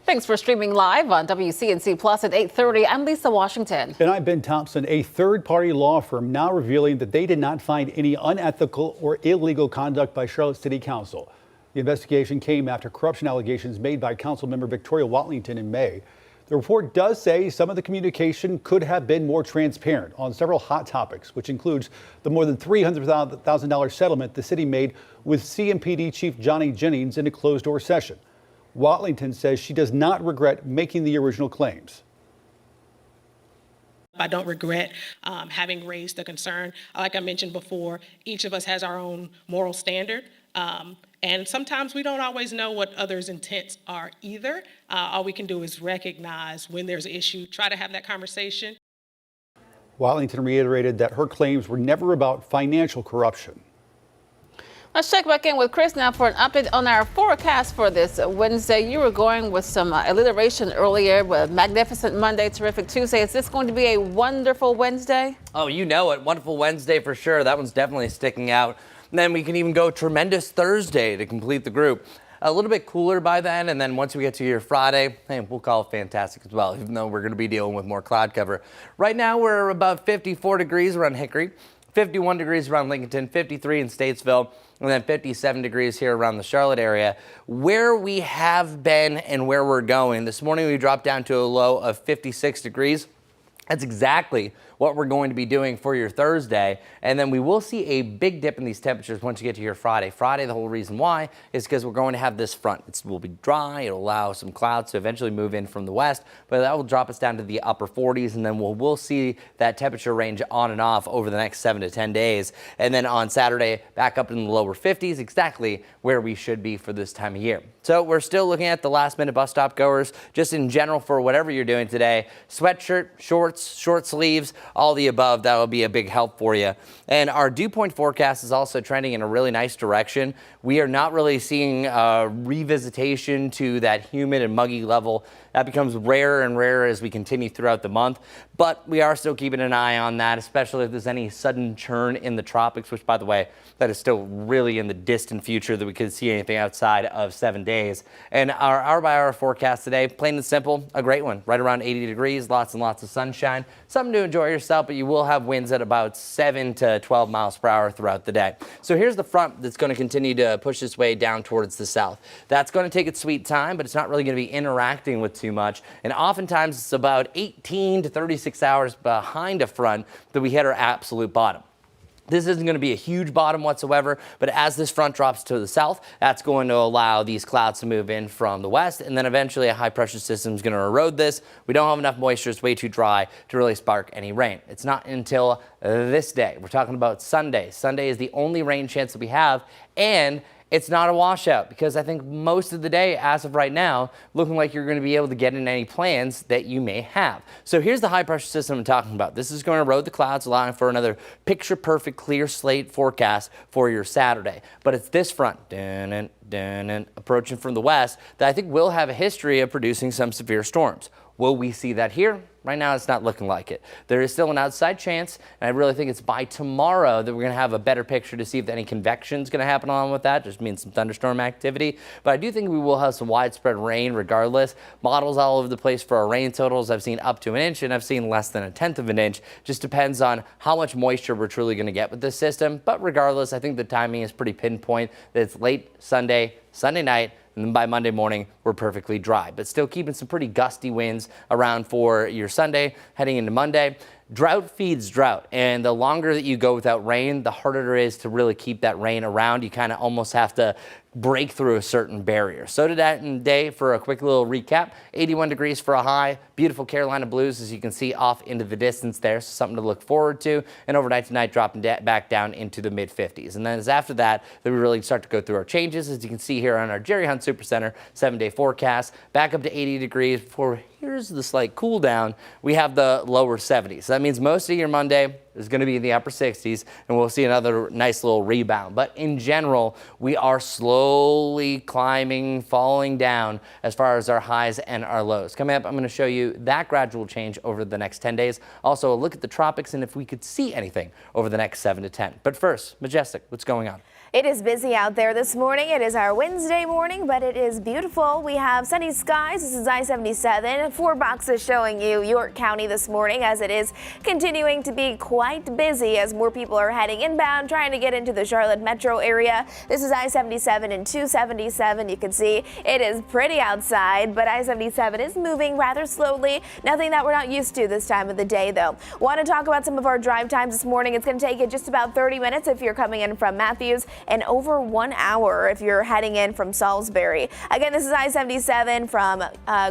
Thanks for streaming live on WCNC Plus at 8:30. I'm Lisa Washington. And I'm Ben Thompson. A third-party law firm now revealing that they did not find any unethical or illegal conduct by Charlotte City Council. The investigation came after corruption allegations made by Councilmember Victoria Watlington in May. The report does say some of the communication could have been more transparent on several hot topics, which includes the more than $300,000 settlement the city made with CMPD Chief Johnny Jennings in a closed-door session. Watlington says she does not regret making the original claims. I don't regret having raised the concern. Like I mentioned before, each of us has our own moral standard. And sometimes we don't always know what others' intents are either. All we can do is recognize when there's an issue, try to have that conversation. Watlington reiterated that her claims were never about financial corruption. Let's check back in with Chris now for an update on our forecast for this Wednesday. You were going with some alliteration earlier with Magnificent Monday, Terrific Tuesday. Is this going to be a wonderful Wednesday? Oh, you know it. Wonderful Wednesday for sure. That one's definitely sticking out. And then we can even go Tremendous Thursday to complete the group. A little bit cooler by then, and then once we get to your Friday, hey, we'll call it fantastic as well, even though we're going to be dealing with more cloud cover. Right now, we're about 54 degrees around Hickory, 51 degrees around Lincolnton, 53 in Statesville, and then 57 degrees here around the Charlotte area. Where we have been and where we're going, this morning we dropped down to a low of 56 degrees. That's exactly what we're going to be doing for your Thursday. And then we will see a big dip in these temperatures once you get to your Friday. Friday, the whole reason why is because we're going to have this front. It will be dry. It'll allow some clouds to eventually move in from the west, but that will drop us down to the upper 40s. And then we'll see that temperature range on and off over the next 7 to 10 days. And then on Saturday, back up in the lower 50s, exactly where we should be for this time of year. So we're still looking at the last minute bus stop goers, just in general for whatever you're doing today. Sweatshirt, shorts, short sleeves all the above, that will be a big help for you. And our dew point forecast is also trending in a really nice direction. We are not really seeing revisitation to that humid and muggy level. That becomes rarer and rarer as we continue throughout the month, but we are still keeping an eye on that, especially if there's any sudden churn in the tropics, which, by the way, that is still really in the distant future that we could see anything outside of 7 days. And our hour-by-hour forecast today, plain and simple, a great one. Right around 80 degrees, lots and lots of sunshine. Something to enjoy yourself, but you will have winds at about 7 to 12 miles per hour throughout the day. So here's the front that's going to continue to push its way down towards the south. That's going to take its sweet time, but it's not really going to be interacting with too much. And oftentimes it's about 18 to 36 hours behind a front that we hit our absolute bottom. This isn't going to be a huge bottom whatsoever, but as this front drops to the south, that's going to allow these clouds to move in from the west, and then eventually a high pressure system is going to erode this. We don't have enough moisture. It's way too dry to really spark any rain. It's not until this day. We're talking about Sunday. Sunday is the only rain chance that we have, and it's not a washout because I think most of the day, as of right now, looking like you're going to be able to get in any plans that you may have. So here's the high pressure system I'm talking about. This is going to erode the clouds, allowing for another picture perfect clear slate forecast for your Saturday. But it's this front approaching from the west that I think will have a history of producing some severe storms. Will we see that here? Right now, it's not looking like it. There is still an outside chance, and I really think it's by tomorrow that we're going to have a better picture to see if any convection is going to happen along with that. Just means some thunderstorm activity. But I do think we will have some widespread rain regardless. Models all over the place for our rain totals. I've seen up to an inch, and I've seen less than 1/10 of an inch. Just depends on how much moisture we're truly going to get with this system. But regardless, I think the timing is pretty pinpoint that it's late Sunday, Sunday night, and then by Monday morning, we're perfectly dry. But still keeping some pretty gusty winds around for your Sunday, heading into Monday. Drought feeds drought, and the longer that you go without rain, the harder it is to really keep that rain around. You kind of almost have to break through a certain barrier. So today, for a quick little recap, 81 degrees for a high, beautiful Carolina blues, as you can see off into the distance there, so something to look forward to. And overnight tonight, dropping back down into the mid-50s. And then as after that we really start to go through our changes, as you can see here on our Jerry Hunt Supercenter 7-day forecast, back up to 80 degrees before here's the slight cool down. We have the lower 70s. So that means most of your Monday is going to be in the upper 60s, and we'll see another nice little rebound. But in general, we are slowly climbing, falling down as far as our highs and our lows. Coming up, I'm going to show you that gradual change over the next 10 days. Also, a look at the tropics and if we could see anything over the next 7 to 10. But first, Majestic, what's going on? It is busy out there this morning. It is our Wednesday morning, but it is beautiful. We have sunny skies. This is I-77. 4 boxes showing you York County this morning, as it is continuing to be quite busy as more people are heading inbound, trying to get into the Charlotte metro area. This is I-77 and 277. You can see it is pretty outside, but I-77 is moving rather slowly. Nothing that we're not used to this time of the day, though. Want to talk about some of our drive times this morning. It's going to take you just about 30 minutes if you're coming in from Matthews, and over 1 hour if you're heading in from Salisbury. Again, this is I-77 from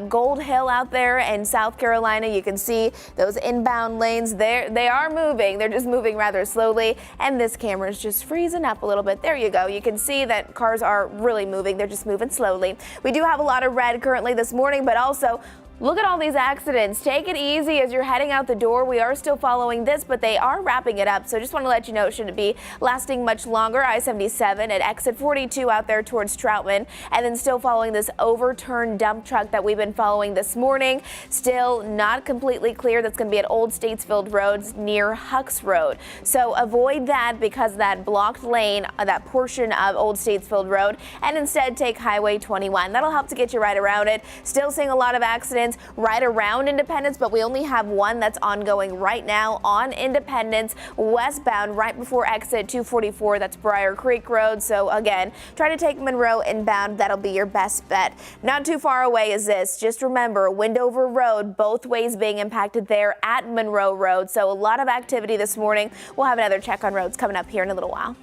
Gold Hill out there in South Carolina. You can see those inbound lanes there. They are moving. They're just moving rather slowly, and this camera is just freezing up a little bit. There you go. You can see that cars are really moving. They're just moving slowly. We do have a lot of red currently this morning, but also look at all these accidents. Take it easy as you're heading out the door. We are still following this, but they are wrapping it up. So just want to let you know it shouldn't be lasting much longer. I-77 at exit 42 out there towards Troutman, and then still following this overturned dump truck that we've been following this morning. Still not completely clear. That's going to be at Old Statesfield Road near Hucks Road. So avoid that because that blocked lane, that portion of Old Statesfield Road, and instead take Highway 21. That'll help to get you right around it. Still seeing a lot of accidents right around Independence, but we only have one that's ongoing right now on Independence westbound right before exit 244. That's Briar Creek Road. So again, try to take Monroe inbound. That'll be your best bet. Not too far away is this. Just remember, Windover Road, both ways being impacted there at Monroe Road. So a lot of activity this morning. We'll have another check on roads coming up here in a little while.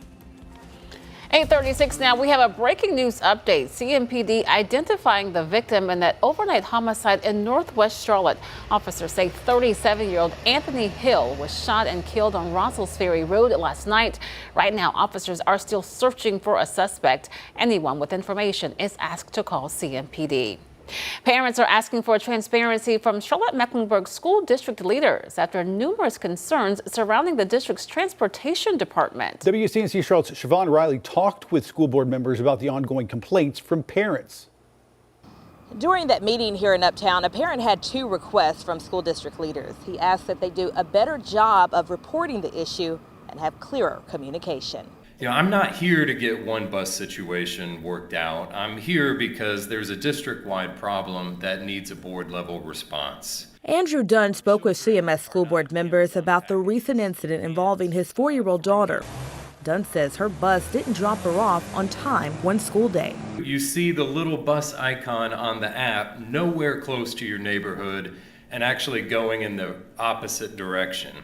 8:36 now. We have a breaking news update. CMPD identifying the victim in that overnight homicide in Northwest Charlotte. Officers say 37-year-old Anthony Hill was shot and killed on Rossell's Ferry Road last night. Right now, officers are still searching for a suspect. Anyone with information is asked to call CMPD. Parents are asking for transparency from Charlotte-Mecklenburg school district leaders after numerous concerns surrounding the district's transportation department. WCNC Charlotte's Siobhan Riley talked with school board members about the ongoing complaints from parents. During that meeting here in Uptown, a parent had two requests from school district leaders. He asked that they do a better job of reporting the issue and have clearer communication. You know, I'm not here to get one bus situation worked out. I'm here because there's a district-wide problem that needs a board-level response. Andrew Dunn spoke with CMS school board members about the recent incident involving his 4-year-old daughter. Dunn says her bus didn't drop her off on time one school day. You see the little bus icon on the app nowhere close to your neighborhood and actually going in the opposite direction.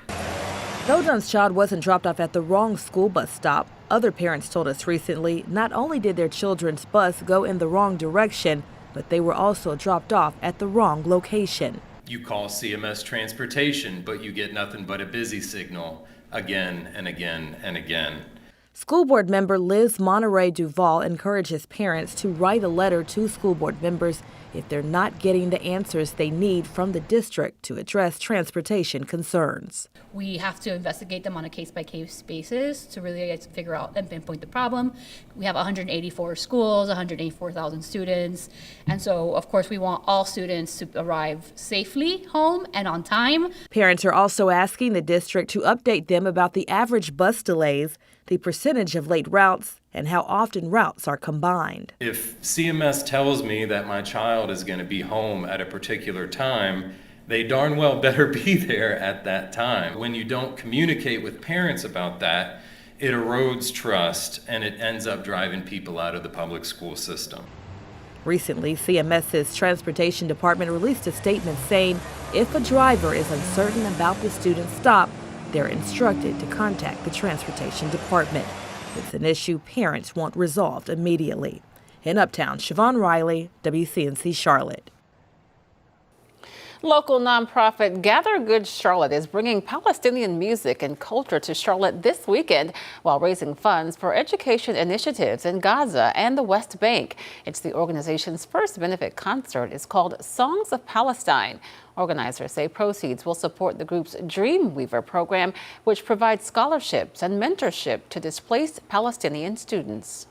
Though Dunn's child wasn't dropped off at the wrong school bus stop, other parents told us recently not only did their children's bus go in the wrong direction, but they were also dropped off at the wrong location. You call CMS Transportation, but you get nothing but a busy signal again and again and again. School board member Liz Monterey Duval encourages parents to write a letter to school board members if they're not getting the answers they need from the district to address transportation concerns. We have to investigate them on a case-by-case basis to really figure out and pinpoint the problem. We have 184 schools, 184,000 students, and so of course we want all students to arrive safely home and on time. Parents are also asking the district to update them about the average bus delays, the percentage of late routes, and how often routes are combined. If CMS tells me that my child is going to be home at a particular time, they darn well better be there at that time. When you don't communicate with parents about that, it erodes trust and it ends up driving people out of the public school system. Recently, CMS's transportation department released a statement saying if a driver is uncertain about the student's stop, they're instructed to contact the transportation department. It's an issue parents want resolved immediately. In Uptown, Siobhan Riley, WCNC Charlotte. Local nonprofit Gather Good Charlotte is bringing Palestinian music and culture to Charlotte this weekend while raising funds for education initiatives in Gaza and the West Bank. It's the organization's first benefit concert. It's called Songs of Palestine. Organizers say proceeds will support the group's Dreamweaver program, which provides scholarships and mentorship to displaced Palestinian students.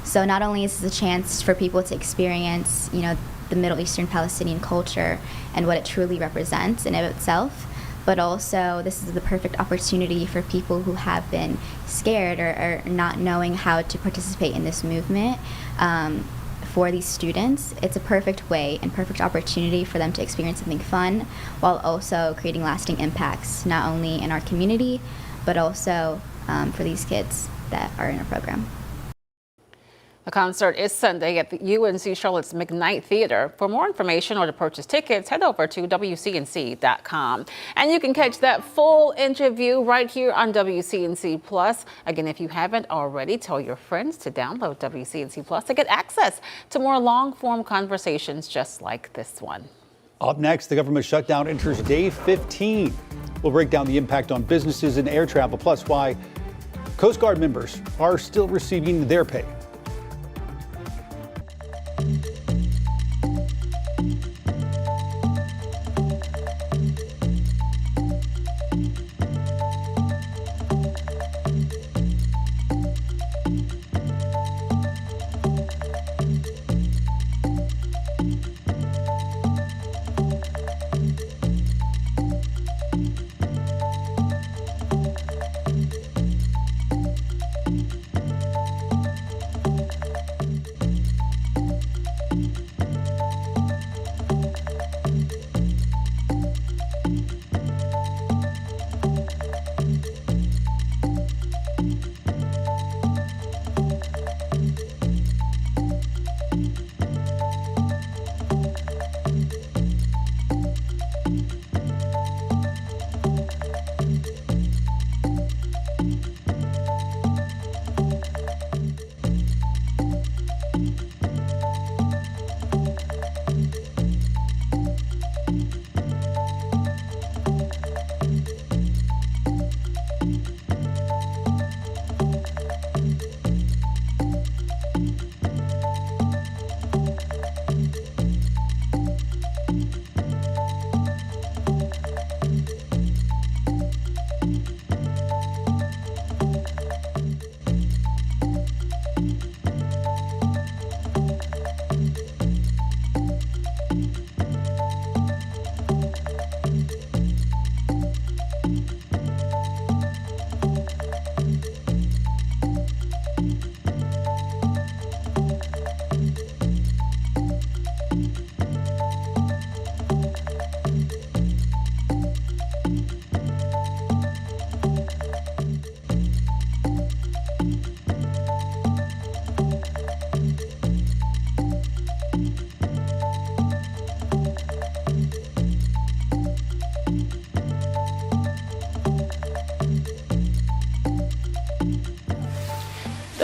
So not only is this a chance for people to experience, the Middle Eastern Palestinian culture and what it truly represents in of itself, but also this is the perfect opportunity for people who have been scared or not knowing how to participate in this movement. For these students, it's a perfect way and perfect opportunity for them to experience something fun while also creating lasting impacts, not only in our community, but also for these kids that are in our program. The concert is Sunday at the UNC Charlotte's McKnight Theater. For more information or to purchase tickets, head over to WCNC.com. And you can catch that full interview right here on WCNC Plus. Again, if you haven't already, tell your friends to download WCNC Plus to get access to more long-form conversations just like this one. Up next, the government shutdown enters day 15. We'll break down the impact on businesses and air travel, plus why Coast Guard members are still receiving their pay.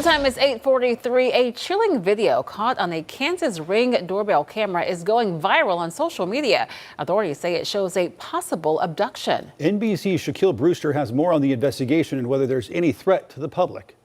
time is 8:43. A chilling video caught on a Kansas Ring doorbell camera is going viral on social media. Authorities say it shows a possible abduction. NBC's Shaquille Brewster has more on the investigation and whether there's any threat to the public.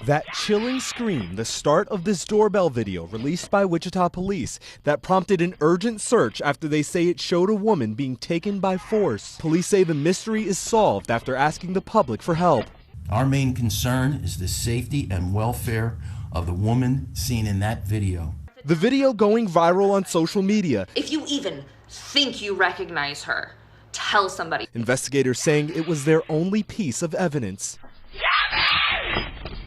That chilling scream, the start of this doorbell video released by Wichita police that prompted an urgent search after they say it showed a woman being taken by force. Police say the mystery is solved after asking the public for help. Our main concern is the safety and welfare of the woman seen in that video. The video going viral on social media. If you even think you recognize her, tell somebody. Investigators saying it was their only piece of evidence.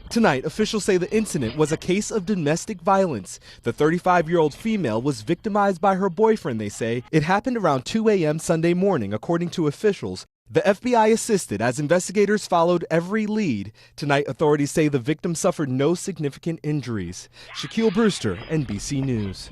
Tonight, officials say the incident was a case of domestic violence. The 35-year-old female was victimized by her boyfriend, they say. It happened around 2 a.m. Sunday morning, according to officials. The FBI assisted as investigators followed every lead. Tonight, authorities say the victim suffered no significant injuries. Shaquille Brewster, NBC News.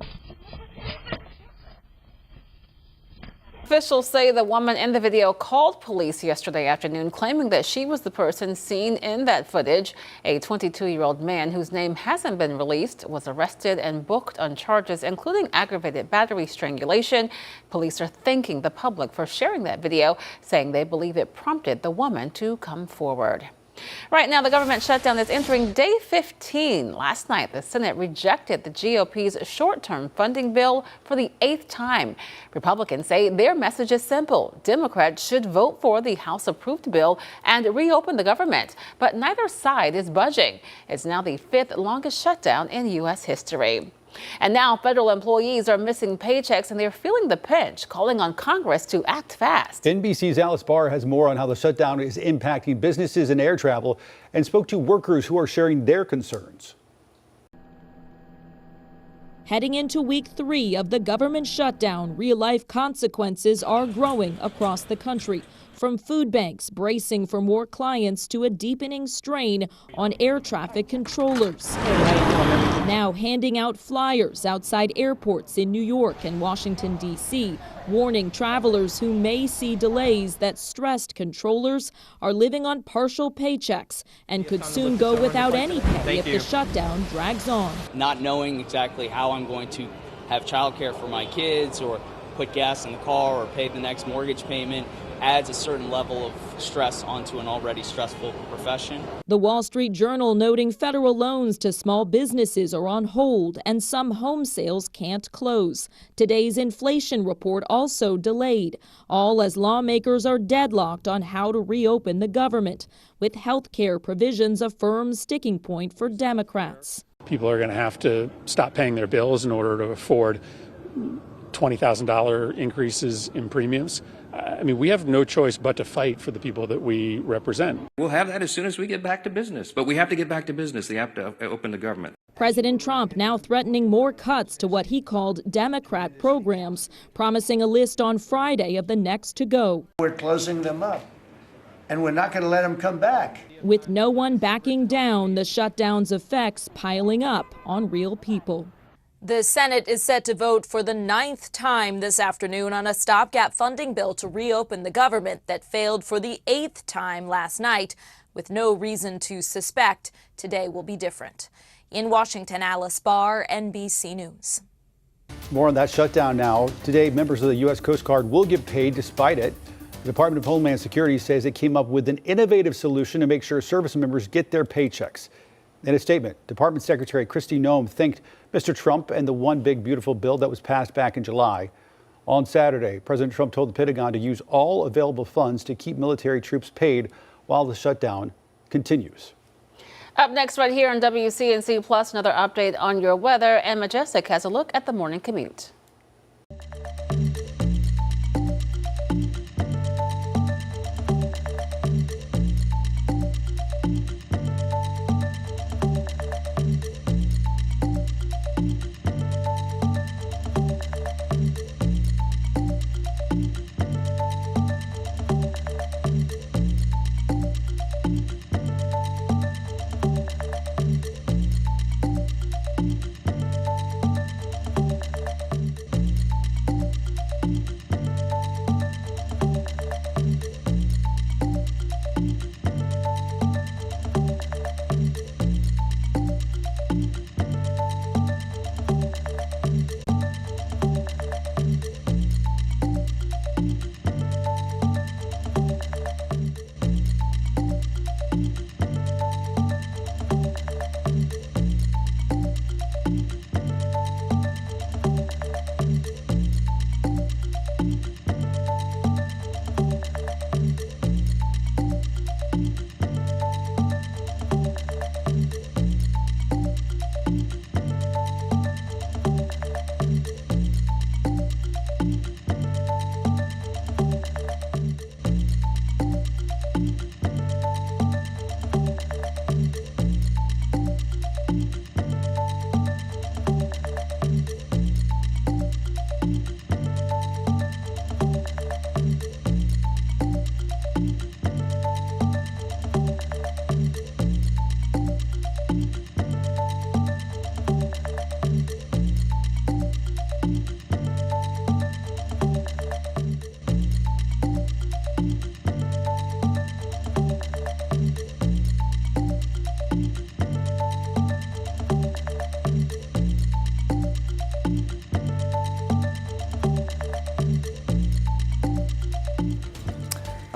Officials say the woman in the video called police yesterday afternoon, claiming that she was the person seen in that footage. A 22-year-old man whose name hasn't been released was arrested and booked on charges including aggravated battery strangulation. Police are thanking the public for sharing that video, saying they believe it prompted the woman to come forward. Right now, the government shutdown is entering day 15. Last night, the Senate rejected the GOP's short-term funding bill for the 8th time. Republicans say their message is simple. Democrats should vote for the House-approved bill and reopen the government. But neither side is budging. It's now the 5th longest shutdown in U.S. history. And now federal employees are missing paychecks and they're feeling the pinch, calling on Congress to act fast. NBC's Alice Barr has more on how the shutdown is impacting businesses and air travel and spoke to workers who are sharing their concerns. Heading into week 3 of the government shutdown, real-life consequences are growing across the country. From food banks bracing for more clients to a deepening strain on air traffic controllers. Now handing out flyers outside airports in New York and Washington, D.C., warning travelers who may see delays that stressed controllers are living on partial paychecks and could soon go without any pay if the shutdown drags on. Not knowing exactly how I'm going to have childcare for my kids or put gas in the car or pay the next mortgage payment adds a certain level of stress onto an already stressful profession. The Wall Street Journal noting federal loans to small businesses are on hold and some home sales can't close. Today's inflation report also delayed, all as lawmakers are deadlocked on how to reopen the government, with health care provisions a firm sticking point for Democrats. People are going to have to stop paying their bills in order to afford $20,000 increases in premiums. I mean, we have no choice but to fight for the people that we represent. We'll have that as soon as we get back to business. But we have to get back to business. They have to open the government. President Trump now threatening more cuts to what he called Democrat programs, promising a list on Friday of the next to go. We're closing them up, and we're not going to let them come back. With no one backing down, the shutdown's effects piling up on real people. The Senate is set to vote for the 9th time this afternoon on a stopgap funding bill to reopen the government that failed for the 8th time last night. With no reason to suspect today will be different. In Washington, Alice Barr, NBC News. More on that shutdown now. Today, members of the U.S. Coast Guard will get paid despite it. The Department of Homeland Security says it came up with an innovative solution to make sure service members get their paychecks. In a statement, Department Secretary Kristi Noem thanked Mr. Trump and the One Big Beautiful bill that was passed back in July. On Saturday, President Trump told the Pentagon to use all available funds to keep military troops paid while the shutdown continues. Up next right here on WCNC Plus, another update on your weather, and Majestic has a look at the morning commute.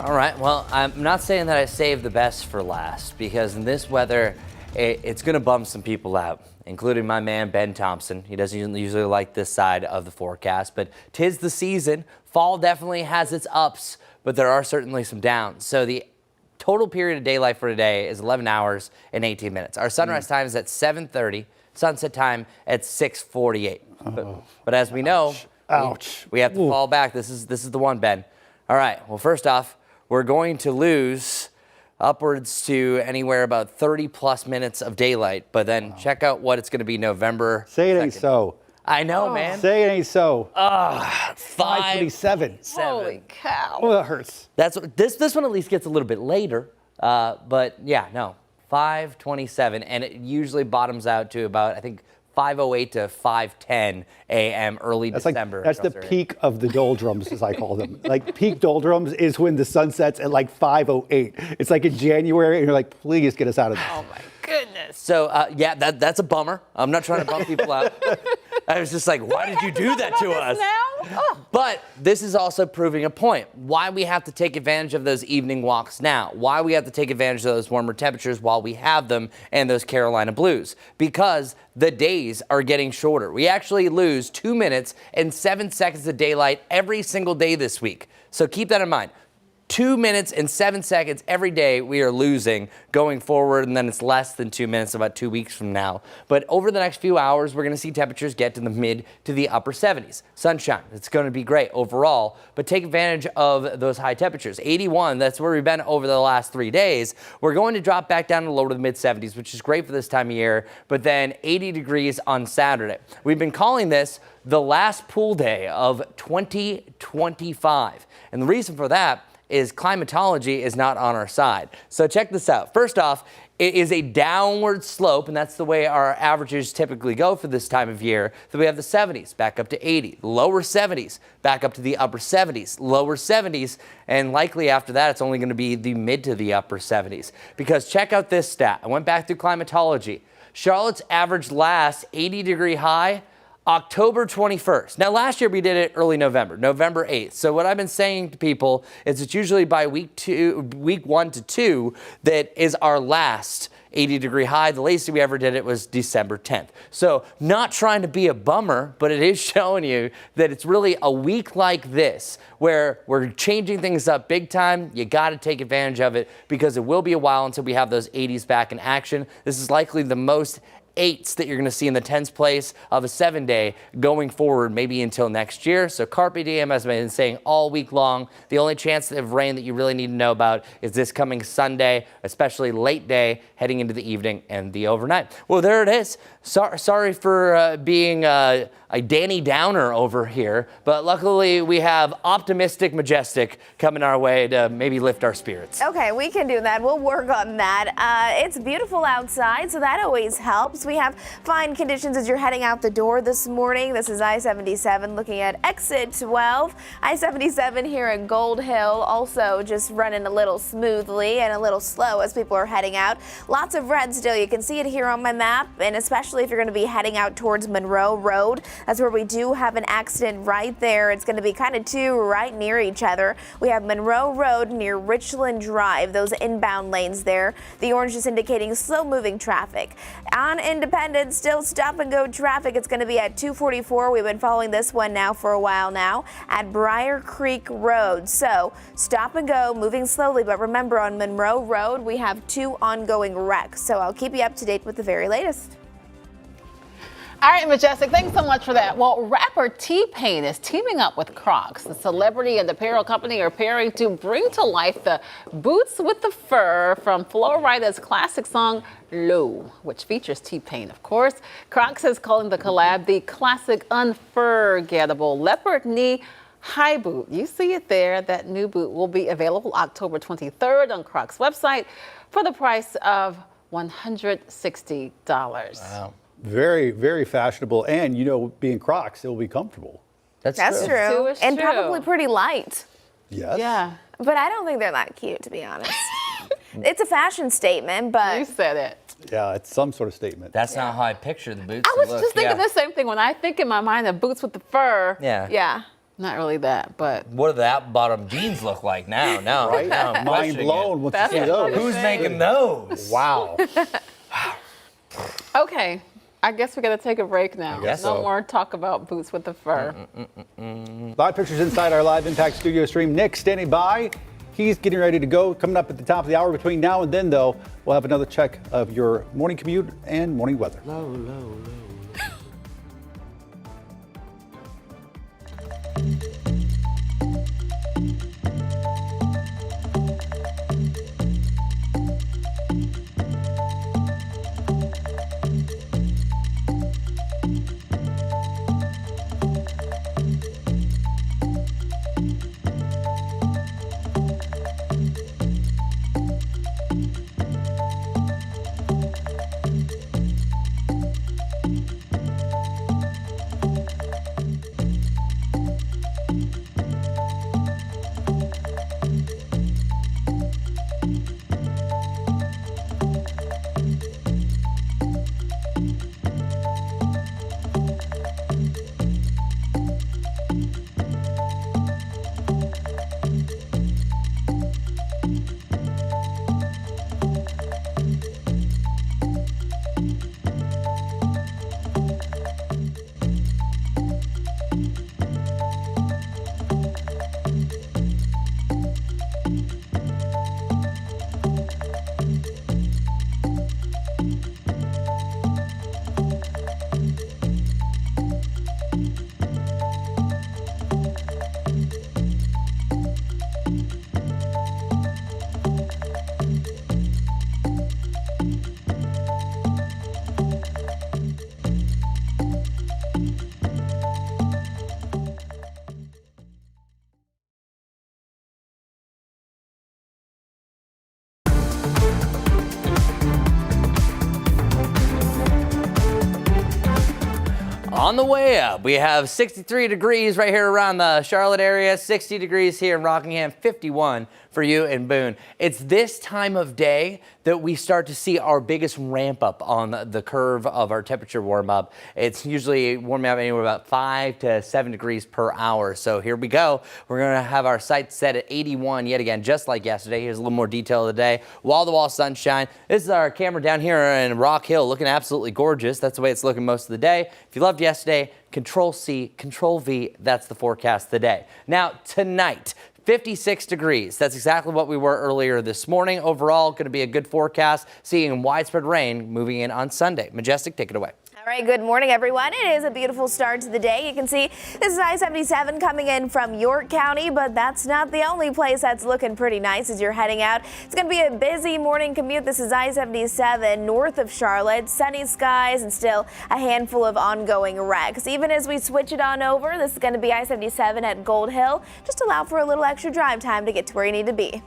All right, well, I'm not saying that I saved the best for last, because in this weather, it's going to bum some people out, including my man, Ben Thompson. He doesn't usually like this side of the forecast, but 'tis the season. Fall definitely has its ups, but there are certainly some downs. So the total period of daylight for today is 11 hours and 18 minutes. Our sunrise time is at 7:30, sunset time at 6:48. But as we know, we have to fall back. This is the one, Ben. All right, well, first off, we're going to lose upwards to anywhere about 30 plus minutes of daylight, but then check out what it's going to be November 2nd. Say it ain't so. I know, man. Say it ain't so. 5:27. Holy cow. Oh, that hurts. That's what, this one at least gets a little bit later, but yeah, no, 5:27, and it usually bottoms out to about, I think, 5:08 to 5:10 a.m. early December. That's the peak of the doldrums, as I call them. Like, peak doldrums is when the sun sets at like 5:08. It's like in January, and you're like, please get us out of this. Oh my goodness. So yeah, that's a bummer. I'm not trying to bum people out. I was just like, why did you do that to us? But this is also proving a point. Why we have to take advantage of those evening walks now. Why we have to take advantage of those warmer temperatures while we have them and those Carolina blues. Because the days are getting shorter. We actually lose 2 minutes and 7 seconds of daylight every single day this week. So keep that in mind. 2 minutes and 7 seconds every day we are losing going forward, and then it's less than 2 minutes about 2 weeks from now. But over the next few hours, we're going to see temperatures get to the mid to the upper 70s. Sunshine, it's going to be great overall, but take advantage of those high temperatures. 81, that's where we've been over the last 3 days. We're going to drop back down to lower to the mid 70s, which is great for this time of year, but then 80 degrees on Saturday. We've been calling this the last pool day of 2025. And the reason for that is climatology is not on our side. So check this out. First off, it is a downward slope, and that's the way our averages typically go for this time of year. So we have the 70s back up to 80, lower 70s back up to the upper 70s, lower 70s, and likely after that it's only going to be the mid to the upper 70s. Because check out this stat. I went back through climatology. Charlotte's average last 80-degree high October 21st. Now, last year we did it early November, November 8th. So what I've been saying to people is it's usually by week 1 to 2 that is our last 80-degree high. The latest we ever did it was December 10th. So not trying to be a bummer, but it is showing you that it's really a week like this where we're changing things up big time. You got to take advantage of it because it will be a while until we have those 80s back in action. This is likely the most 8s that you're going to see in the 10s place of a 7-day going forward, maybe until next year. So carpe diem, as I've been saying all week long. The only chance of rain that you really need to know about is this coming Sunday, especially late day, heading into the evening and the overnight. Well, there it is. Sorry for being a Danny Downer over here, but luckily we have optimistic majestic coming our way to maybe lift our spirits. Okay, we can do that. We'll work on that. It's beautiful outside, so that always helps. We have fine conditions as you're heading out the door this morning. This is I-77 looking at exit 12. I-77 here in Gold Hill also just running a little smoothly and a little slow as people are heading out. Lots of red still. You can see it here on my map, and especially if you're going to be heading out towards Monroe Road. That's where we do have an accident right there. It's going to be kind of two right near each other. We have Monroe Road near Richland Drive, those inbound lanes there. The orange is indicating slow moving traffic. On Independence, still stop and go traffic. It's going to be at 244. We've been following this one now for a while now at Briar Creek Road. So stop and go, moving slowly. But remember, on Monroe Road, we have 2 ongoing wrecks. So I'll keep you up to date with the very latest. All right, Majestic, thanks so much for that. Well, rapper T-Pain is teaming up with Crocs. The celebrity and the apparel company are pairing to bring to life the boots with the fur from Flo Rida's classic song, Low, which features T-Pain, of course. Crocs is calling the collab the classic unforgettable leopard knee high boot. You see it there. That new boot will be available October 23rd on Crocs' website for the price of $160. Wow. Very, very fashionable, and being Crocs, it'll be comfortable. That's true. And probably pretty light. Yes. Yeah. But I don't think they're that cute, to be honest. It's a fashion statement, but you said it. Yeah, it's some sort of statement. That's not how I picture the boots. I was just thinking the same thing when I think in my mind of boots with the fur. Yeah. Yeah. Not really that, but What do the bottom jeans look like now? Now, Right? now I'm Mind questioning blown it. once you see those. Who's making those? Wow. okay. I guess we got to take a break now. guess No so. more talk about boots with the fur. Live pictures inside our Live Impact studio stream. Nick standing by. He's getting ready to go. Coming up at the top of the hour. Between now and then, though, we'll have another check of your morning commute and morning weather. Low, low, low. On the way up, we have 63 degrees right here around the Charlotte area, 60 degrees here in Rockingham, 51 for you in Boone. It's this time of day that we start to see our biggest ramp up on the curve of our temperature warm up. It's usually warming up anywhere about 5 to 7 degrees per hour. So here we go. We're going to have our sights set at 81 yet again, just like yesterday. Here's a little more detail of the day. Wall-to-wall sunshine. This is our camera down here in Rock Hill, looking absolutely gorgeous. That's the way it's looking most of the day. If you loved yesterday, Control-C, Control-V, that's the forecast today. Now, tonight, 56 degrees. That's exactly what we were earlier this morning. Overall, going to be a good forecast, seeing widespread rain moving in on Sunday. Majestic, take it away. All right, good morning, everyone. It is a beautiful start to the day. You can see this is I-77 coming in from York County, but that's not the only place that's looking pretty nice as you're heading out. It's going to be a busy morning commute. This is I-77 north of Charlotte, sunny skies and still a handful of ongoing wrecks. Even as we switch it on over, this is going to be I-77 at Gold Hill. Just allow for a little extra drive time to get to where you need to be.